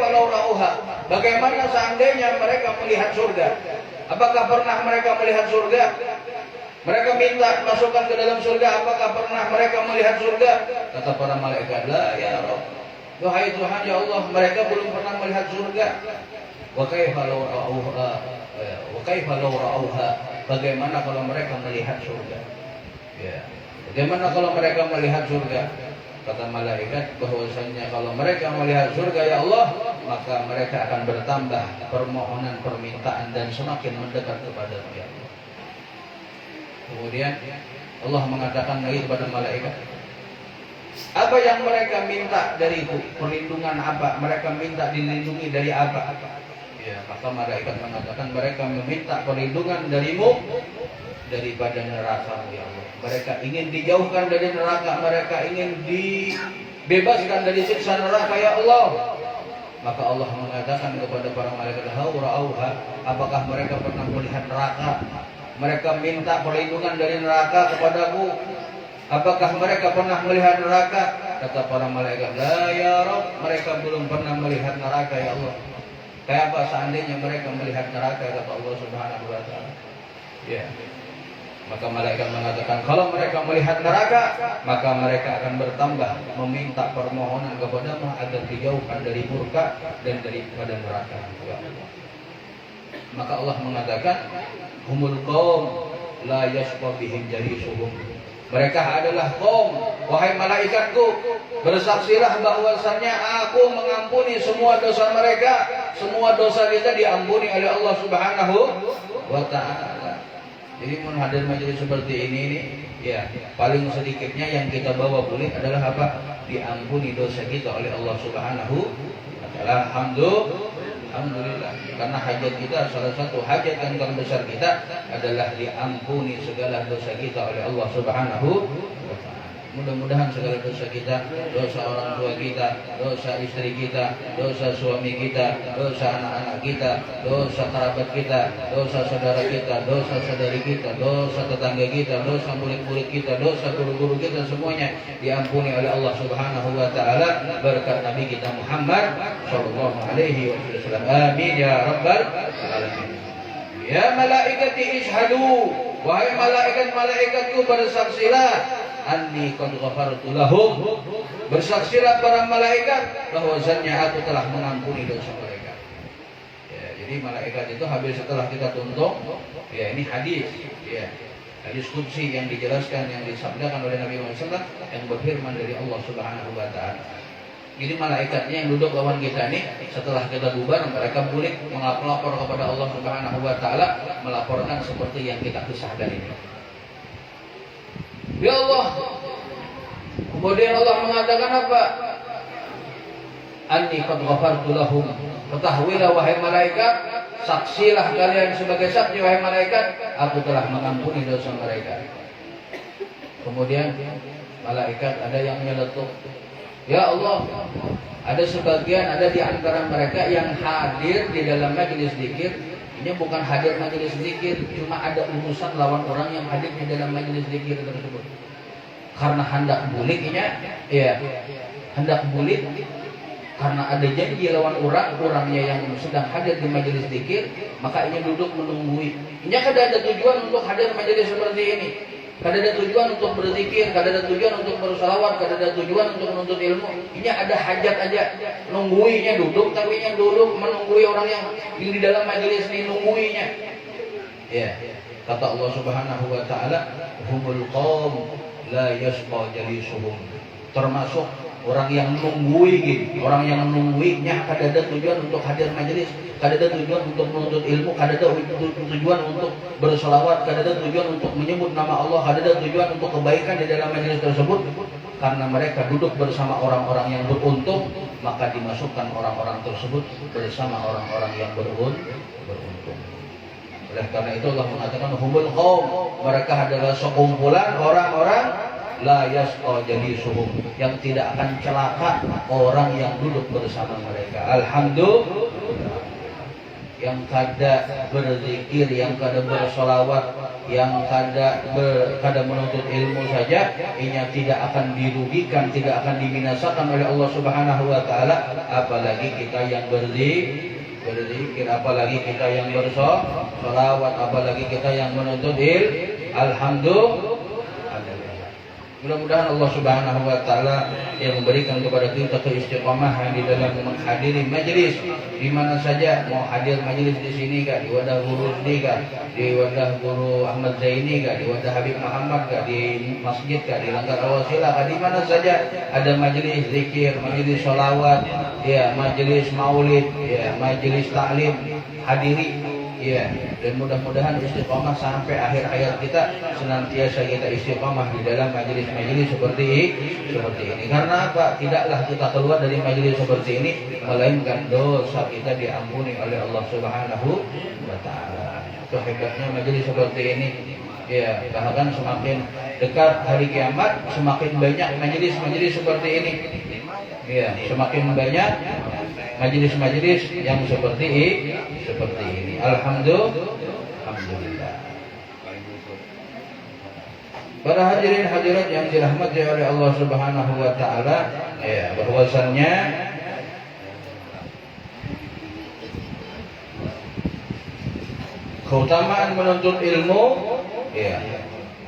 law ra'auha, bagaimana seandainya mereka melihat surga? Apakah pernah mereka melihat surga? Mereka minta masukkan ke dalam surga, apakah pernah mereka melihat surga? Kata para malaikat, la ya Rabb, wahai Tuhan ya Allah, mereka belum pernah melihat surga. Wa kaifa law ra'auha, bagaimana kalau mereka melihat surga? Ya. Bagaimana kalau mereka melihat surga? Kata malaikat bahwasanya kalau mereka melihat surga ya Allah, maka mereka akan bertambah permohonan, permintaan dan semakin mendekat kepada-Mu ya Allah. Kemudian Allah mengatakan lagi kepada malaikat, apa yang mereka minta dariku? Perlindungan apa? Mereka minta dilindungi dari apa? Ya, maka malaikat mengatakan mereka meminta perlindungan darimu daripada neraka-Mu ya Allah. Mereka ingin dijauhkan dari neraka, mereka ingin dibebaskan dari siksa neraka ya Allah. Maka Allah mengatakan kepada para malaikat, ra'auha, apakah mereka pernah melihat neraka? Mereka minta perlindungan dari neraka kepadaku. Apakah mereka pernah melihat neraka? Kata para malaikat, la ya Rabb, mereka belum pernah melihat neraka ya Allah. Kayak apa seandainya mereka melihat neraka, kata Allah Subhanahu wa taala. Ya. Maka malaikat mengatakan, kalau mereka melihat neraka, maka mereka akan bertambah meminta permohonan kepada-Mu agar dijauhkan dari murka dan daripada neraka. Maka Allah mengatakan, humul qaum la yashqa bihim jalisuhum. Mereka adalah kaum, wahai malaikatku, bersaksilah bahwasannya aku mengampuni semua dosa mereka. Semua dosa kita diampuni oleh Allah Subhanahu wa taala. Jadi menghadiri majelis seperti ini nih, ya, paling sedikitnya yang kita bawa pulang adalah apa? Diampuni dosa kita oleh Allah Subhanahu wa taala. Alhamdulillah. Karena hajat kita, salah satu hajat yang terbesar kita adalah diampuni segala dosa kita oleh Allah Subhanahu wa taala. Mudah-mudahan segala dosa kita, dosa orang tua kita, dosa istri kita, dosa suami kita, dosa anak-anak kita, dosa kerabat kita, dosa saudara kita, dosa saudari kita, dosa tetangga kita, dosa murid-murid kita, dosa guru-guru kita, semuanya diampuni oleh Allah Subhanahu wa taala berkat Nabi kita Muhammad sallallahu alaihi wasallam. Amin ya rabbal alamin. Ya malaikati ishhadu, wahai malaikat-malaikatku, bersaksilah anni qad ghafartu lahum, bersaksilah para malaikat bahwasanya aku telah mengampuni dosa mereka. Ya, jadi malaikat itu habis setelah kita tuntung, ya ini hadis, ya, hadis qudsi yang dijelaskan, yang disabdakan oleh Nabi Muhammad SAW yang berfirman dari Allah Subhanahu wa taala. Jadi malaikatnya yang duduk lawan kita ini, setelah kita bubar, mereka boleh melapor kepada Allah Subhanahu wa taala, melaporkan seperti yang kita kisahkan ini. Ya Allah. Kemudian Allah mengatakan apa? Anni qad ghafartu lahum. Ketahuilah wahai malaikat, saksilah kalian sebagai saksi wahai malaikat, aku telah mengampuni dosa mereka. Kemudian malaikat ada yang nyeletuk, ya Allah, ada sebagian, ada di antara mereka yang hadir di dalam majelis zikir. Ini bukan hadir majelis zikir, cuma ada urusan lawan orang yang hadir di dalam majelis zikir tersebut. Karena hendak buliknya, ya, hendak bulik, karena ada janji lawan orangnya yang sedang hadir di majelis zikir, maka ini duduk menunggui. Ini kada ada tujuan untuk hadir majelis seperti ini. Kada ada tujuan untuk berzikir, kada ada tujuan untuk bersalawat, kada ada tujuan untuk menuntut ilmu. Ini ada hajat aja, nungguinya duduk, tapi nya duduk menunggui orang yang di dalam majelis ini, nungguinya. Ya, kata Allah Subhanahu wa taala, humul qaum la yashqa jalisuhum. Termasuk orang yang nunggui gitu, orang yang nungguinya kada ada tujuan untuk hadir majelis, kada ada tujuan untuk menuntut ilmu, kada ada tujuan untuk berselawat, kada ada tujuan untuk menyebut nama Allah, kada ada tujuan untuk kebaikan di dalam majelis tersebut. karena mereka duduk bersama orang-orang yang beruntung, maka dimasukkan orang-orang tersebut bersama orang-orang yang beruntung. Oleh karena itu Allah mengatakan humul qaum, mereka adalah sekumpulan orang-orang la yasqa jalisuhum, yang tidak akan celaka orang yang duduk bersama mereka. Alhamdulillah, yang kada berzikir, yang kada bersolawat, yang kada menuntut ilmu saja, inya tidak akan dirugikan, tidak akan dibinasakan oleh Allah Subhanahu wa taala, apalagi kita yang berzikir, apalagi kita yang bersolawat, apalagi kita yang menuntut ilmu. Alhamdulillah. Mudah-mudahan Allah Subhanahu wa taala yang memberikan kepada kita keistiqomahan di dalam menghadiri majelis di mana saja, mau hadir majelis di sini kah, di wadah guru Rusdi kah, di wadah guru Ahmad Zaini kah, di wadah Habib Muhammad kah, di masjid kah, di Langgar Al-Wasilah kah, di mana saja ada majelis zikir, majelis sholawat, ya, majelis maulid, ya, majelis taklim, hadiri. Ya, dan mudah-mudahan istiqomah sampai akhir hayat kita, senantiasa kita istiqomah di dalam majelis-majelis seperti ini. Karena apa? Tidaklah kita keluar dari majelis seperti ini melainkan dosa kita diampuni oleh Allah Subhanahu wa taala. Itu hebatnya majelis seperti ini. Ya, bahkan semakin dekat hari kiamat, semakin banyak majelis-majelis seperti ini. Ya, semakin banyak majelis-majelis yang seperti ini. Alhamdulillah. Para hadirin hadirat yang dirahmati oleh Allah Subhanahu wa taala, ya, bahwasannya keutamaan menuntut ilmu, ya,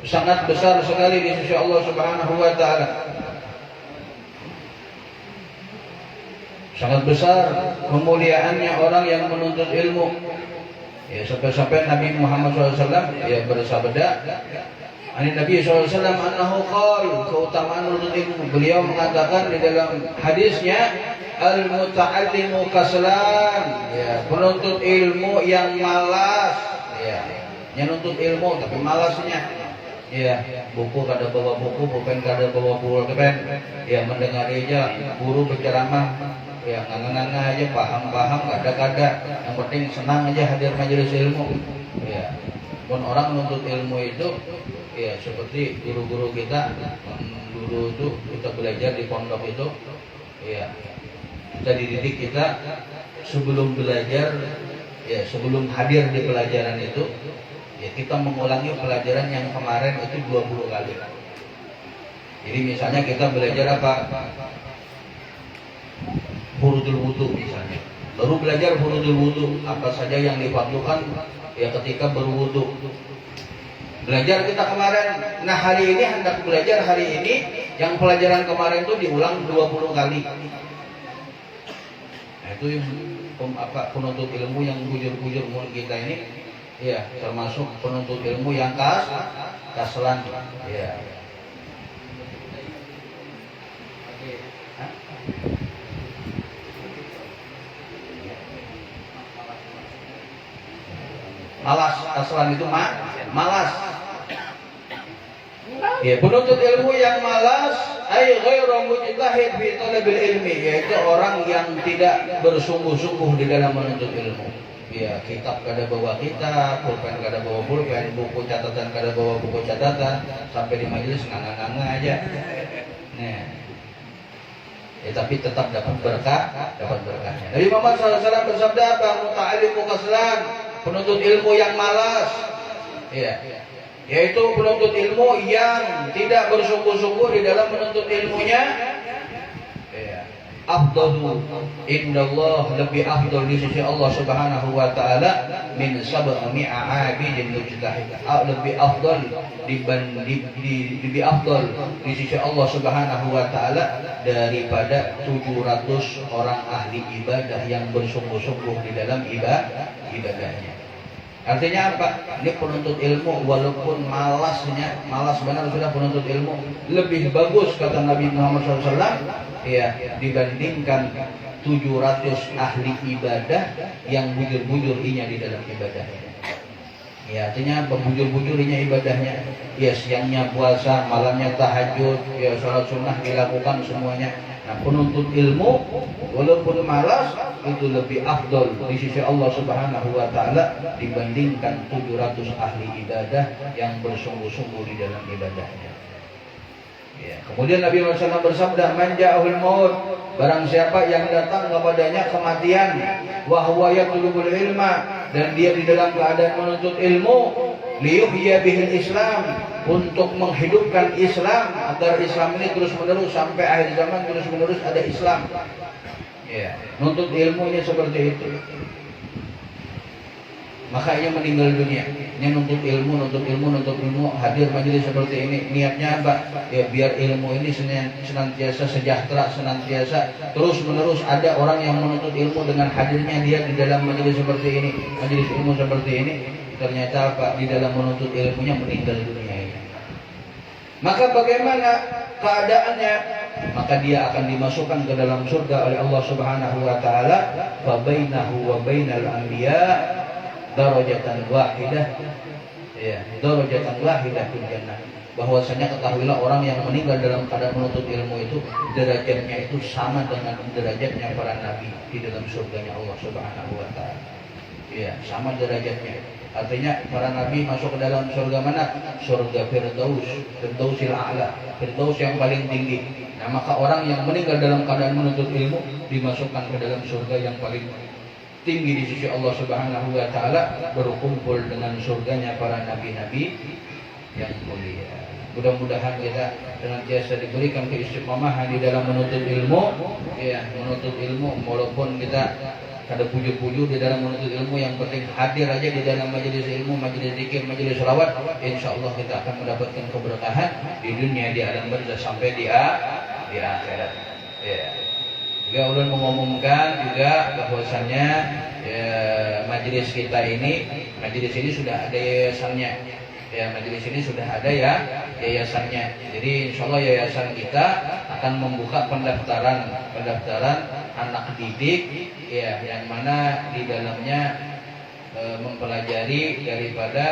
sangat besar sekali di sisi Allah Subhanahu wa taala. Sangat besar kemuliaannya orang yang menuntut ilmu. Ya, sampai-sampai Nabi Muhammad SAW ya bersabda, Nabi SAW annahu qala, keutamaan menuntut ilmu. Beliau mengatakan di dalam hadisnya, al-muta'allimu kaslan, ya, penuntut ilmu yang malas, ya, yang nuntut ilmu tapi malasnya. Ya, buku kada bawa buku, pulpen kada bawa pulpen, ya, mendengar aja guru berceramah, ya, nganga-nganga aja, paham-paham, kada-kada, yang penting senang aja hadir majelis ilmu. Ya, pun orang menuntut ilmu itu, ya, seperti guru-guru kita dulu itu kita belajar di pondok itu, ya, kita dididik kita sebelum belajar, ya, sebelum hadir di pelajaran itu, ya, kita mengulangi pelajaran yang kemarin itu 20 kali. Jadi misalnya kita belajar apa? Furudul wudu misalnya. Baru belajar furudul wudu, apa saja yang difardukan ya ketika berwudu. Belajar kita kemarin. Nah, hari ini hendak belajar hari ini yang pelajaran kemarin itu diulang 20 kali. Nah, itu yang penuntut ilmu yang bujur-bujur mulut kita ini, ya, termasuk penuntut ilmu yang kaslan, ya. Malas, kaslan itu malas. Ya, penuntut ilmu yang malas, ay ghairu mujtahid fi talabil ilmi, yaitu orang yang tidak bersungguh-sungguh di dalam menuntut ilmu. Ya, kitab kada bawa kitab, pulpen kada bawa pulpen, buku catatan kada bawa buku catatan, sampai di majelis nganga-nganga aja. Nah, ya, tapi tetap dapat berkahnya. Nabi Muhammad SAW bersabda apa? Muta'allimu kaslan, penuntut ilmu yang malas, ya, yaitu penuntut ilmu yang tidak bersungguh-sungguh di dalam menuntut ilmunya. Ya, afdalu indallah, lebih afdal di sisi Allah Subhanahu wa taala min sab'ami'a 'abidin mujtahid, lebih afdal lebih afdal di sisi Allah Subhanahu wa taala daripada 700 orang ahli ibadah yang bersungguh-sungguh di dalam ibadahnya. Artinya apa? Ini penuntut ilmu walaupun malas benar sudah penuntut ilmu, lebih bagus kata Nabi Muhammad SAW, ya, dibandingkan 700 ahli ibadah yang bujur-bujur inya di dalam ibadahnya. Ya, artinya berbujur-bujurnya ibadahnya. Ya, siangnya puasa, malamnya tahajud, ya sholat sunnah dilakukan semuanya. Nah, penuntut ilmu walaupun malas itu lebih afdol di sisi Allah Subhanahu wa taala dibandingkan 700 ahli ibadah yang bersungguh-sungguh di dalam ibadahnya. Ya, kemudian Nabi Muhammad SAW bersabda, "Man ja'ahul maut," barang siapa yang datang kepadanya kematian, wa huwa yatlubul ilma, dan dia di dalam keadaan menuntut ilmu, liyuhya bihil Islam, untuk menghidupkan Islam agar Islam ini terus menerus sampai akhir zaman terus menerus ada Islam. Ya, nuntut ilmunya seperti itu. Maka ia meninggal dunia. Ini nuntut ilmu, hadir majelis seperti ini. Niatnya apa? Ya biar ilmu ini senantiasa sejahtera, senantiasa terus menerus ada orang yang menuntut ilmu dengan hadirnya dia di dalam majelis seperti ini, majelis ilmu seperti ini. Ternyata apa? Di dalam menuntut ilmunya meninggal dunia ini. Maka bagaimana keadaannya? Maka dia akan dimasukkan ke dalam surga oleh Allah Subhanahu wa taala. Fa bainahu wa bainal anbiya darajatan wahidah, ya, darajatan wahidah fil jannah. Bahwasanya ketahuilah orang yang meninggal dalam keadaan menuntut ilmu itu derajatnya itu sama dengan derajatnya para nabi di dalam surganya Allah Subhanahu wa taala. Ya, sama derajatnya. Artinya para nabi masuk ke dalam surga mana? Surga Firdaus, Firdausil A'la, Firdaus yang paling tinggi. Nah, maka orang yang meninggal dalam keadaan menuntut ilmu dimasukkan ke dalam surga yang paling tinggi di sisi Allah Subhanahu wa taala, berkumpul dengan surganya para nabi-nabi yang mulia. Mudah-mudahan kita senantiasa diberikan keistiqomahan di dalam menuntut ilmu, ya, menuntut ilmu walaupun kita ada puju-puju di dalam menuntut ilmu, yang penting hadir aja di dalam majelis ilmu, majelis zikir, majelis selawat. Insyaallah kita akan mendapatkan keberkahan di dunia, di alam barzakh sampai di akhirat. Ya. Juga ulun mengumumkan juga bahwasannya ya, majelis kita ini, majelis ini sudah ada yayasannya. Ya, majelis ini sudah ada ya yayasannya. Jadi insyaallah yayasan kita akan membuka pendaftaran anak didik, ya, yang mana di dalamnya mempelajari daripada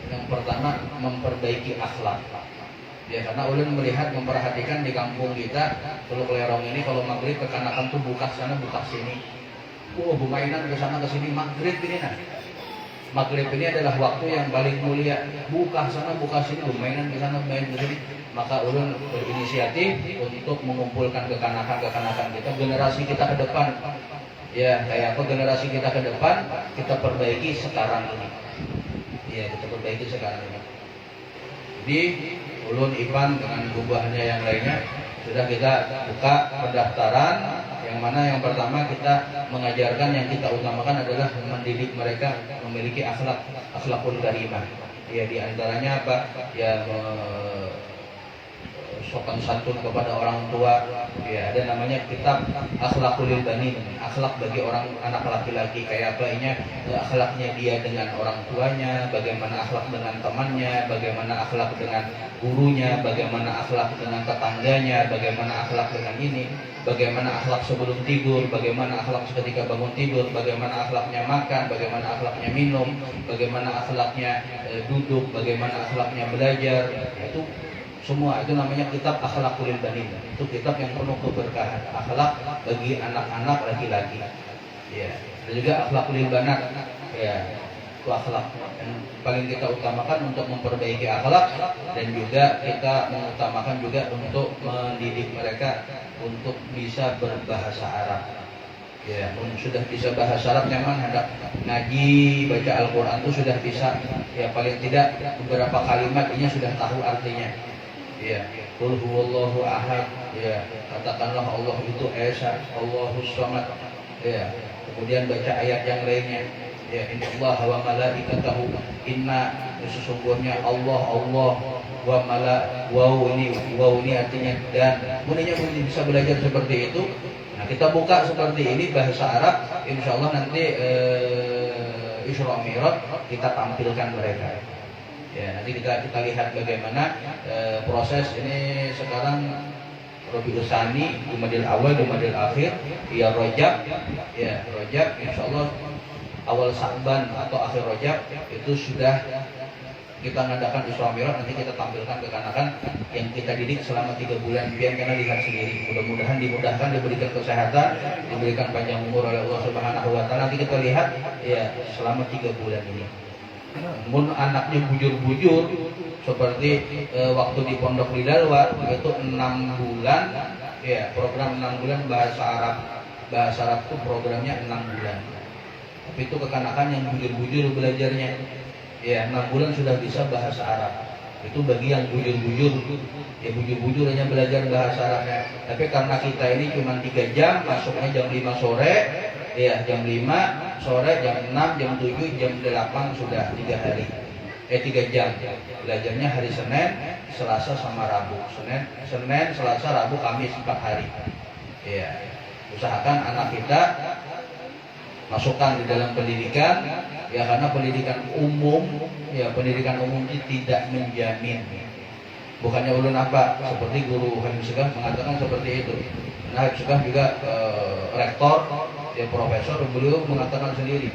yang pertama memperbaiki akhlak. Ya, karena ulun melihat, memperhatikan di kampung kita Teluk Lerong ini kalau maghrib kekanakan tuh buka sana buka sini. Bermainan ke sana ke sini maghrib ini nah. Maghrib ini adalah waktu yang paling mulia. Buka sana buka sini, bermainan ke sana main ke sini. Maka ulun berinisiatif untuk mengumpulkan kekanakan kita, generasi kita ke depan. Ya, kayak apa generasi kita ke depan kita perbaiki sekarang ini. Ya, kita perbaiki sekarang ini. Jadi ulun Ipan dengan bubuhannya yang lainnya sudah kita buka pendaftaran, yang mana yang pertama kita mengajarkan, yang kita utamakan adalah mendidik mereka memiliki akhlakul karimah. Ya, di antaranya apa? Ya, sopan santun kepada orang tua. Ya, ada namanya kitab Akhlaqul Banin, akhlak bagi orang anak laki-laki. Kayak apa ini? Akhlaknya dia dengan orang tuanya, bagaimana akhlak dengan temannya, bagaimana akhlak dengan gurunya, bagaimana akhlak dengan tetangganya, bagaimana akhlak dengan ini, bagaimana akhlak sebelum tidur, bagaimana akhlak ketika bangun tidur, bagaimana akhlaknya makan, bagaimana akhlaknya minum, bagaimana akhlaknya duduk, bagaimana akhlaknya belajar. Itu semua itu namanya kitab Akhlaqul Banin. Itu kitab yang penuh keberkahan, akhlak bagi anak-anak laki-laki. Ya, dan juga Akhlaqul Banat. Ya, itu akhlak yang paling kita utamakan untuk memperbaiki akhlak, dan juga kita mengutamakan juga untuk mendidik mereka untuk bisa berbahasa Arab. Ya, sudah bisa bahasa Arab nyaman, hendak ngaji, baca Al-Quran itu sudah bisa. Ya, paling tidak beberapa kalimat ini sudah tahu artinya. Ya, qul huwallahu ahad. Ya, katakanlah Allah itu esa, Allahus samad. Ya, kemudian baca ayat yang lainnya. Ya, innallaha wa malaikatahu, inna, sesungguhnya Allah wow ini artinya dan. Kemudian bisa belajar seperti itu. Nah, kita buka seperti ini bahasa Arab, insyaallah nanti Isra Mi'raj kita tampilkan mereka. Ya, nanti kita lihat bagaimana proses ini sekarang. Rabiul Tsani, Jumadil Awal, Jumadil Akhir, ya Rajab, insyaallah awal Sa'ban atau akhir Rajab itu sudah kita ngadakan Isra Mi'raj. Nanti kita tampilkan kekanakan yang kita didik selama 3 bulan biar kalian lihat sendiri. Mudah-mudahan dimudahkan, diberikan kesehatan, diberikan panjang umur oleh Allah Subhanahu wa taala. Nanti kita lihat ya selama 3 bulan ini. Namun anaknya bujur-bujur seperti waktu di Pondok Lidalwa itu 6 bulan ya, program 6 bulan bahasa Arab. Bahasa Arab itu programnya 6 bulan. Tapi itu kekanakan yang bujur-bujur belajarnya. Ya, 6 bulan sudah bisa bahasa Arab. Itu bagi yang bujur-bujur, ya bujur-bujur hanya belajar bahasa Arabnya. Tapi karena kita ini cuma 3 jam, masuknya jam 5 sore, ya jam 5 sore, jam 6, jam 7, jam 8 sudah 3 hari. 3 jam. Belajarnya hari Senin, Selasa sama Rabu. Senin, Selasa, Rabu, Kamis 4 hari. Ya, usahakan anak kita masukkan di dalam pendidikan, ya karena pendidikan umum itu tidak menjamin. Bukannya ulun apa, seperti guru Habib Segaf mengatakan seperti itu. Nah Habib Segaf juga rektor, ya profesor, beliau mengatakan sendiri.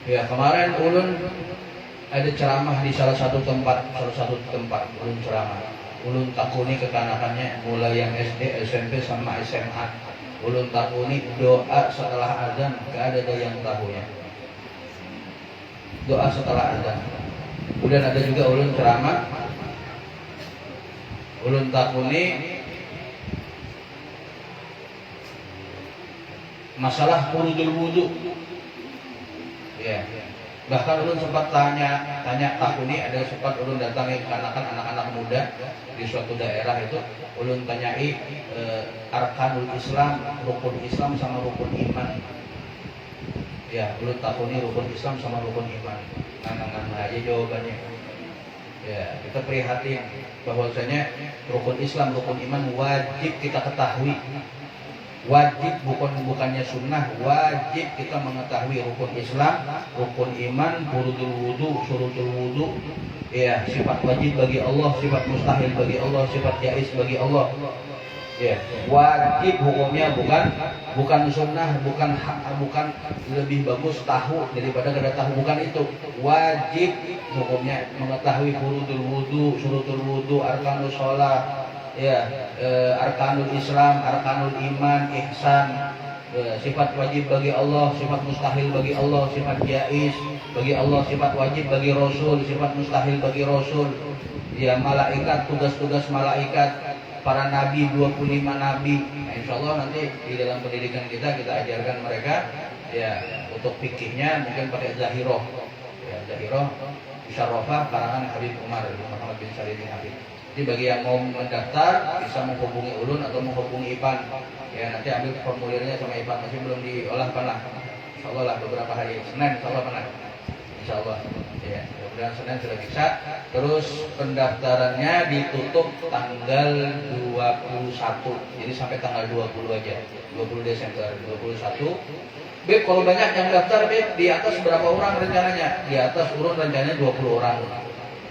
Ya kemarin ulun ada ceramah di salah satu tempat ulun ceramah. Ulun takuni kekanakannya mulai yang SD, SMP sama SMA. Ulun takuni doa setelah azan, gak ada yang tahunya. Doa setelah azan. Kemudian ada juga ulun ceramah, ulun takuni masalah furudul wudu. Ya. Bahkan ulun sempat tanya takuni, ada sempat ulun datangi anak-anak muda di suatu daerah itu, ulun tanyai arkanul Islam, rukun Islam sama rukun iman. Ya, ulun takuni rukun Islam sama rukun iman. Nang aja jawabannya. Ya, kita prihatin bahwasanya rukun Islam, rukun iman wajib kita ketahui. Wajib bukannya sunnah, wajib kita mengetahui rukun Islam, rukun iman, furudul wudu, syurutul wudu, ya sifat wajib bagi Allah, sifat mustahil bagi Allah, sifat jaiz bagi Allah. Ya, wajib hukumnya bukan sunnah, bukan lebih bagus tahu daripada kada tahu, bukan itu. Wajib hukumnya mengetahui furudul wudu, syurutul wudu, arkanus shalah, ya arkanul Islam, arkanul iman, ihsan, sifat wajib bagi Allah, sifat mustahil bagi Allah, sifat jaiz bagi Allah, sifat wajib bagi Rasul, sifat mustahil bagi Rasul. Ya malaikat, tugas-tugas malaikat, para nabi, 25 nabi. Nah, insyaallah nanti di dalam pendidikan kita ajarkan mereka ya untuk fikihnya mungkin pakai Zahirah. Ya Zahirah Musyarrafah karangan Habib Umar Muhammad bin Salim bin Habib. Jadi bagi yang mau mendaftar bisa menghubungi ulun atau menghubungi Ipan. Ya nanti ambil formulirnya sama Ipan, masih belum diolah panah. Insyaallah lah beberapa hari Senin insyaallah panah. Insyaallah. Ya, mudah-mudahan Senin sudah bisa. Terus pendaftarannya ditutup tanggal 21. Jadi sampai tanggal 20 aja. 20 Desember 21. Beb, kalau banyak yang daftar, Beb, di atas berapa orang rencananya? Di atas urun rencananya 20 orang.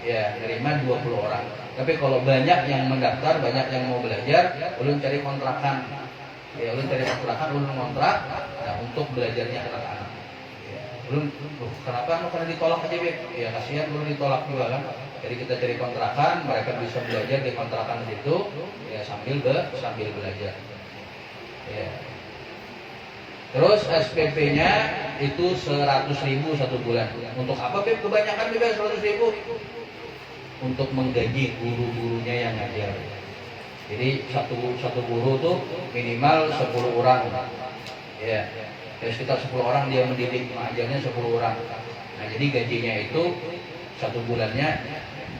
Ya, terima 20 orang. Tapi kalau banyak yang mendaftar, banyak yang mau belajar, ulun cari kontrakan. Ya, ulun cari kontrakan, ulun kontrak untuk belajarnya anak-anak. Ya, ulun, kenapa? Karena ditolak aja, Beb. Ya, kasihan ulun ditolak juga kan. Jadi kita cari kontrakan, mereka bisa belajar di kontrakan situ, ya sambil belajar. Ya. Terus SPP-nya itu 100.000 satu bulan. Untuk apa, Beb? Kebanyakan Beb 100.000. Untuk menggaji guru-gurunya yang ngajar. Jadi satu guru tuh minimal 10 orang. Ya. Jadi sekitar 10 orang dia mendidik, mengajarnya 10 orang. Nah, jadi gajinya itu satu bulannya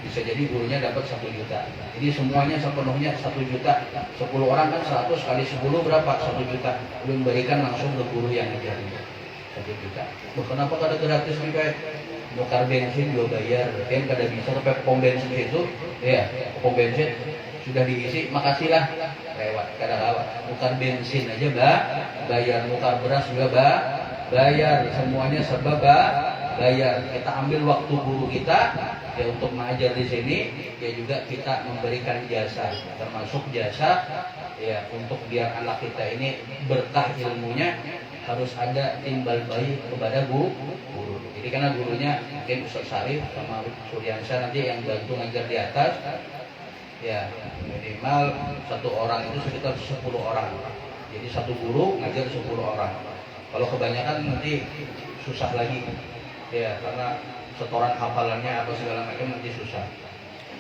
bisa jadi gurunya dapat 1 juta. Jadi semuanya sepenuhnya 1 juta. 10 orang kan 100 kali 10 berapa? 1 juta. Belum berikan langsung ke guru yang ngajarnya. 1 juta. Kenapa kada gratis nih, Pak? Nukar bensin juga bayar, kan kada bisa sampai pom bensin itu, ya pom bensin sudah diisi, makasihlah lewat, kada lewat. Nukar bensin aja bayar, nukar beras juga bayar, semuanya serba bayar. Kita ambil waktu guru kita ya untuk mengajar di sini, ya juga kita memberikan jasa, termasuk jasa ya untuk biar anak kita ini berkah ilmunya, harus ada timbal balik kepada guru. Jadi karena gurunya mungkin Ustaz Sarif sama Suryansyah nanti yang bantu ngajar di atas, ya minimal satu orang itu sekitar 10 orang. Jadi satu guru ngajar 10 orang. Kalau kebanyakan nanti susah lagi, ya karena setoran hafalannya apa segala macam nanti susah.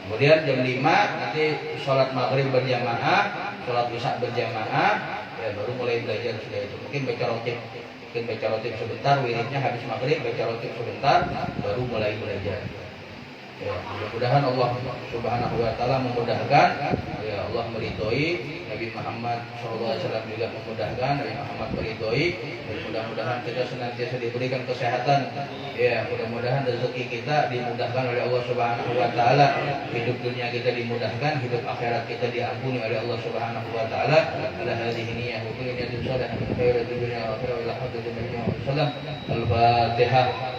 Kemudian jam 5 nanti sholat maghrib berjamaah, sholat isya berjamaah, ya baru mulai belajar sudah itu. Mungkin baca rotib sebentar, wiridnya habis maghrib baca rotib sebentar, baru mulai belajar. Ya, mudah-mudahan Allah Subhanahu wa taala memudahkan, ya Allah meridhoi, Nabi Muhammad SAW juga memudahkan, Nabi Muhammad meridhoi, dan mudah-mudahan kita senantiasa diberikan kesehatan. Ya, mudah-mudahan rezeki kita dimudahkan oleh Allah Subhanahu wa taala, hidup dunia kita dimudahkan, hidup akhirat kita diampuni oleh Allah Subhanahu wa taala. Ala hadhihi niyyah wa kullu niyatin shalihatin khairatid dunya wa akhirat ila hadratin Nabi Muhammad sallallahu alaihi wasallam. Al-Fatihah.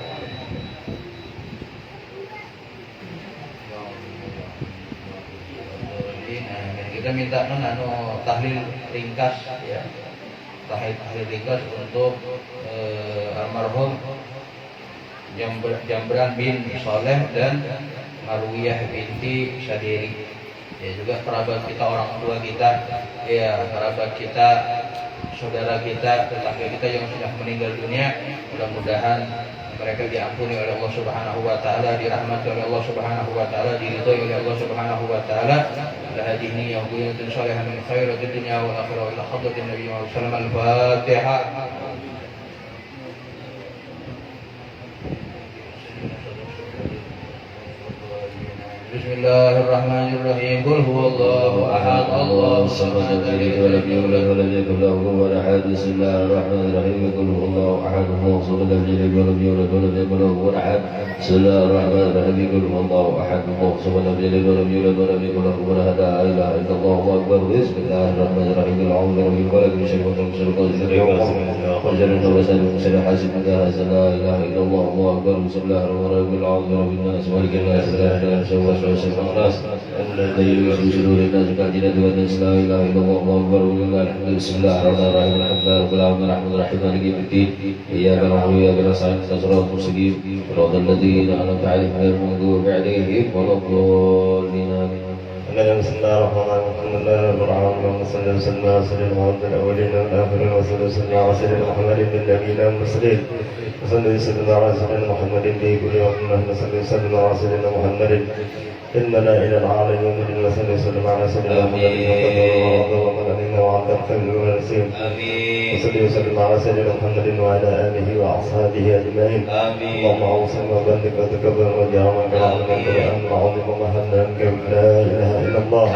Kita minta tahlil ringkas, ya, tahlil ringkas untuk almarhum Jambran bin Soleh dan Marwiyah binti Sadiri. Ya, juga kerabat kita, orang tua kita, ya kerabat kita, saudara kita, tetangga kita yang sudah meninggal dunia. Mudah-mudahan mereka diampuni oleh Allah Subhanahu wa taala, dirahmati oleh Allah Subhanahu wa taala, diridhoi oleh Allah Subhanahu wa taala. La hadhihi ya qiyatun shalihan min khairatid dunya wal akhirah ila hadratin Nabi Muhammad sallallahu alaihi wasallam. Al-Fatihah. Bismillahirrahmanirrahim. Qul huwallahu ahad, Allahus samad, lam yalid walam yulad walam yakul lahu kufuwan ahad. Bismillahirrahmanirrahim. Qul huwallahu ahad, Allahus samad, lam yalid walam yulad walam yakul lahu kufuwan ahad. Bismillahirrahmanirrahim. Qul huwallahu ahad, Allahus samad, lam yalid walam yulad walam yakul lahu kufuwan ahad. La ilaha illallah, Allahu akbar. Bismillahirrahmanirrahim. A'udzu billahi minal falaq min syarri ma khalaq wa sharri ghasiqin idha waqab wa sharri hasidin idha hasad. La ilaha illallah, Allahu akbar. Bismillahirrahmanirrahim. A'udzu billahi minas syaitanir rajim. La ilaha illallah, الناس الذي يوسوس في صدور الناس كالجنة والناس. لا إله إلا الله، الله أكبر ولله الحمد. بسم الله الرحمن الرحيم. الحمد لله رب العالمين الرحمن الرحيم مالك يوم الدين. إياك نعبد وإياك نستعين اهدنا الصراط المستقيم صراط الذين أنعمت عليهم غير المغضوب عليهم ولا الضالين. بسم الله الرحمن الرحيم. الحمد لله رب العالمين اللهم صل وسلم على سيدنا محمد الأولين والآخرين وصل وسلم على سيدنا محمد النبيين والمرسلين وصل وسلم على سيدنا محمد في كل وقت وصل وسلم على سيدنا محمد الملائكة العالمين ومن وصل وسلم على سيدنا محمد ومن وعند الخير والنسيم. وصل وسلم على سيدنا محمد وعلى آله وأصحابه أجمعين. اللهم أوصل وبلغ وتكبر وجعلنا كلامك القرآن العظيم ومهنا منك لا إله إلا الله.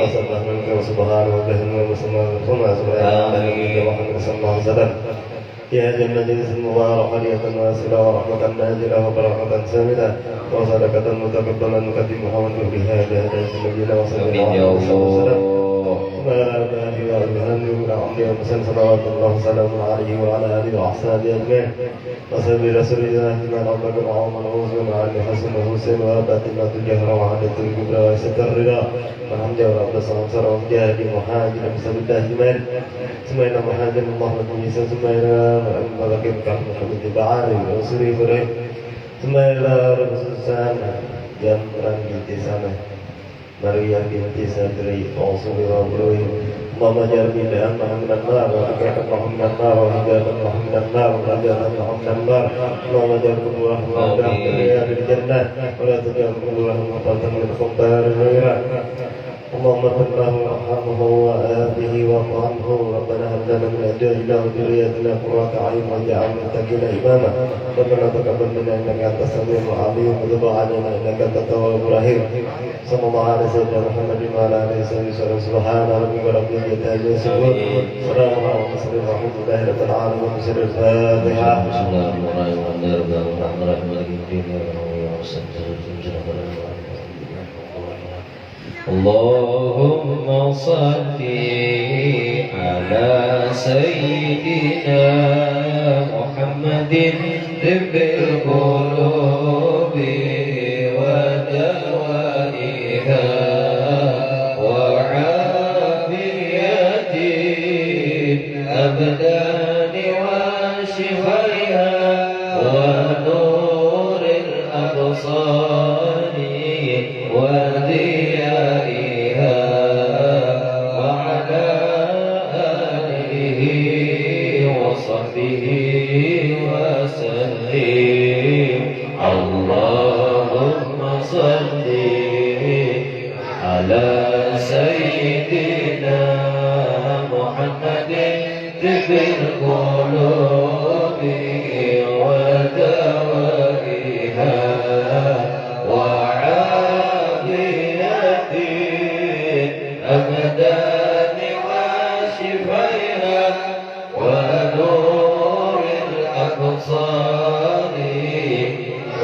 وصلنا منك وسبحانه وبحمده وسبحانه محمد صلى الله عليه وسلم. يا جنة المبارك حرية واسلة ورحمة نازلة وبركة سامدة وصدقة متقبلا نقدم محمد بها بهداية النبيين وصلى الله عليه وسلم. وعلى آله وأصحابه وسلم صلوات الله وسلامه عليه وعلى آله وأصحابه أجمعين. وصل برسول الله من ربك العظيم العظيم وعلى حسن الحسين وباطنة الجهر وعدة الكبرى وستر الرضا والحمد لله رب الصلاة ومجاهد محاجر بسبب الله جمال. ثم إلى محاجر الله والنبي ثم إلى ملكين كرم حمد بعاري وسري فري ثم إلى رب السنة جمران بنت سنة مريم بنت سدري وصول وبروي. اللهم اجعل بأنها من النار وأكرهها من النار وهدايتها من النار ونجاتها من النار. اللهم اجعل كل رحمة من رياض الجنة ولا تجعل كل رحمة من خطار غيرها. اللهم اغفر له وارحمه وآته واعف عنه. ربنا هب لنا من أزواجنا وذرياتنا قرة أعين واجعلنا للمتقين إماما. ربنا تقبل منا إنك أنت السميع العليم وتب علينا إنك أنت التواب الرحيم. صلى الله على سيدنا محمد وعلى آله وصحبه وسلم. سبحان ربك رب العزة عما يصفون سلام على المرسلين والحمد لله رب العالمين. بسر الفاتحة. بسم الله الرحمن الرحيم. مالك يوم الدين. اللهم صل على سيدنا محمد طب القلوب ودوائها وعافية الأبدان على سيدنا محمد طب القلوب ودوائها وعافية الأبدان وشفائها ونور الأبصار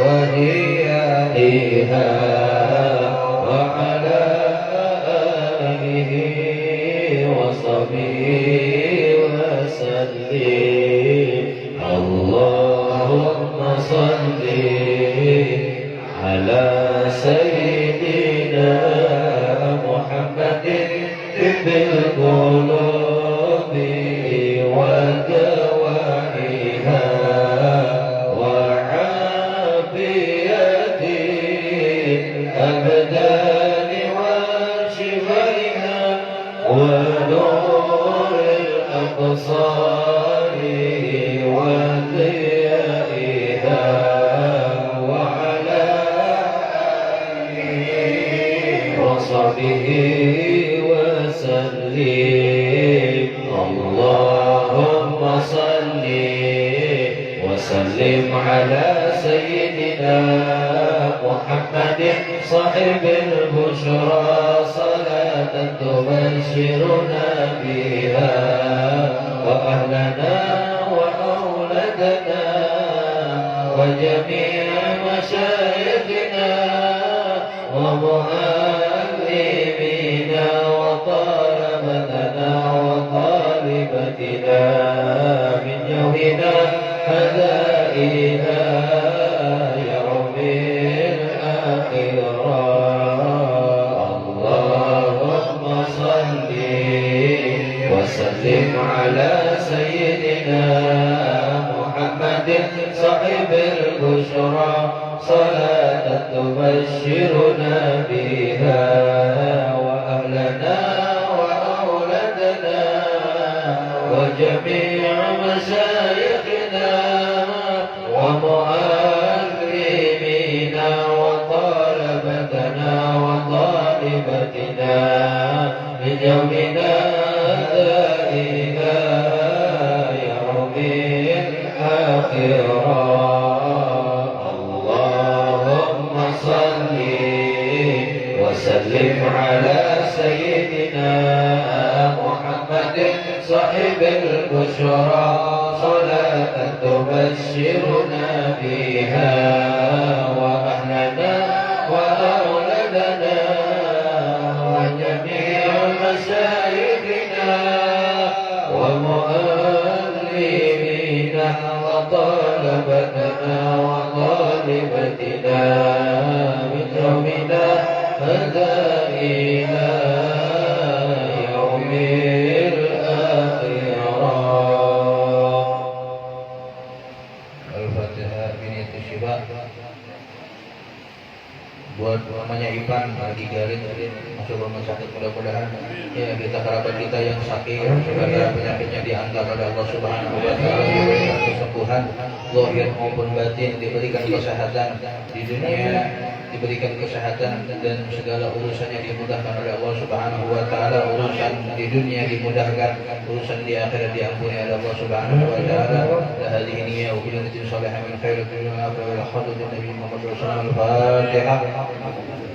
وديائها وعلى آله وصحبه وسلم اللهم صل على سيدنا محمد طب القلوب ودوائها وعافية الأبدان وشفائها ونور الأبصار وضيائها وعلى آله وصحبه وسلم اللهم صل وسلم على سيدنا محمد صاحب البشرى صلاة تبشرنا بها وأهلنا وأولادنا وجميع مشايخنا ومعلمينا وطلبتنا وطالبتنا من يومنا هذا إلى يوم الآخرة اللهم صل وسلم على سيدنا محمد صاحب البشرى صلاة تبشرنا بها وأهلنا وأولادنا وجميع مشايخنا ومعلمينا وطلبتنا وطالبتنا من يومنا هذا إلى يوم الآخرة اللهم صل وسلم على سيدنا محمد صاحب البشرى صلاة تبشرنا بها وأهلنا وأولادنا وجميع مشايخنا ومؤلمينا وطلبتنا وطالبتنا من يومنا هذا إلى يوم الآخرة Al-Fatihah binti Syifa. Buat mamanya Ipan lagi Galin masuk rumah sakit, mudah-mudahan ya kita kerabat kita yang sakit segala penyakitnya diantar oleh Allah Subhanahu wa taala, diberikan kesembuhan zahir maupun batin, diberikan kesehatan di dunia, diberikan kesehatan dan segala urusannya dimudahkan oleh Allah Subhanahu wa taala. Urusan di dunia dimudahkan, urusan di akhirat diampuni oleh Allah Subhanahu wa taala. Hadhihi niyyah wa billahi salihah min khairin dunya wa al-khadu bin Nabi Muhammad sallallahu alaihi wasallam.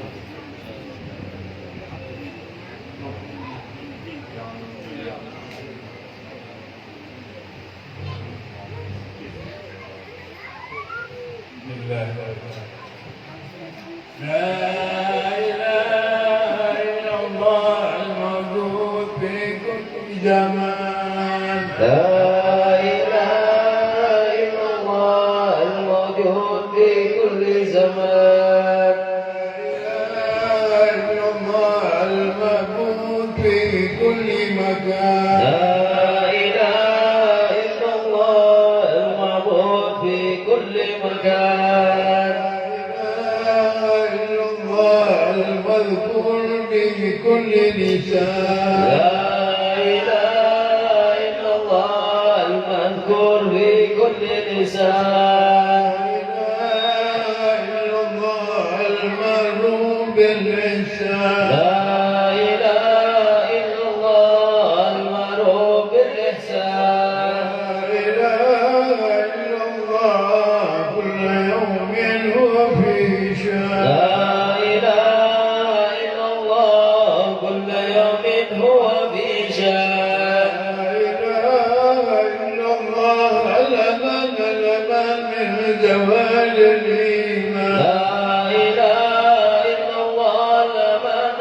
لا إله إلا الله الموجود في كل زمان لا إله إلا الله الموجود في كل زمان لا إله إلا الله الموجود في كل مكان لا إله إلا الله المعبود في كل مكان المذكور بكل لسان لا إله إلا الله المذكور في كل لسان لا إله إلا الله المعروف باللسان لا الإيمان لا إله إلا الله لمن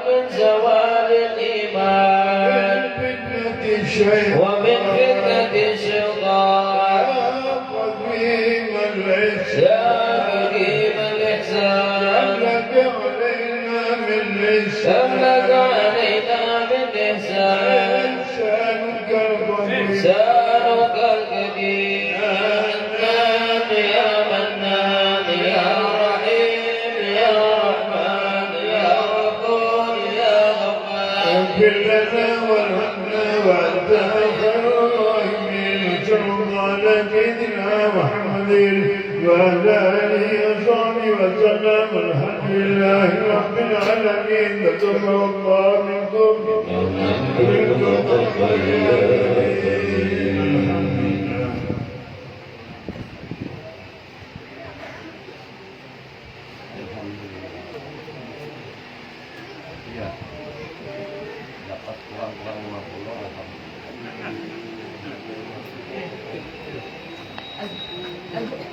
من زوال الإيمان من فتنة الشيطان ومن فتنة الشيطان قديم العز يا قديم الإحسان لك علينا من أملك لسان علينا بالإحسان لسانك القدير لسانك القدير يا حنان يا منان يا رحيم يا رحمن يا غفور يا غفار اغفر لنا وارحمنا وأنت خير الراحمين صلى على سيدنا محمد وعلى آله وصحبه وسلم الحمد لله رب العالمين تقبل الله منكم Dapat kurang-kurang 50 alhamdulillah.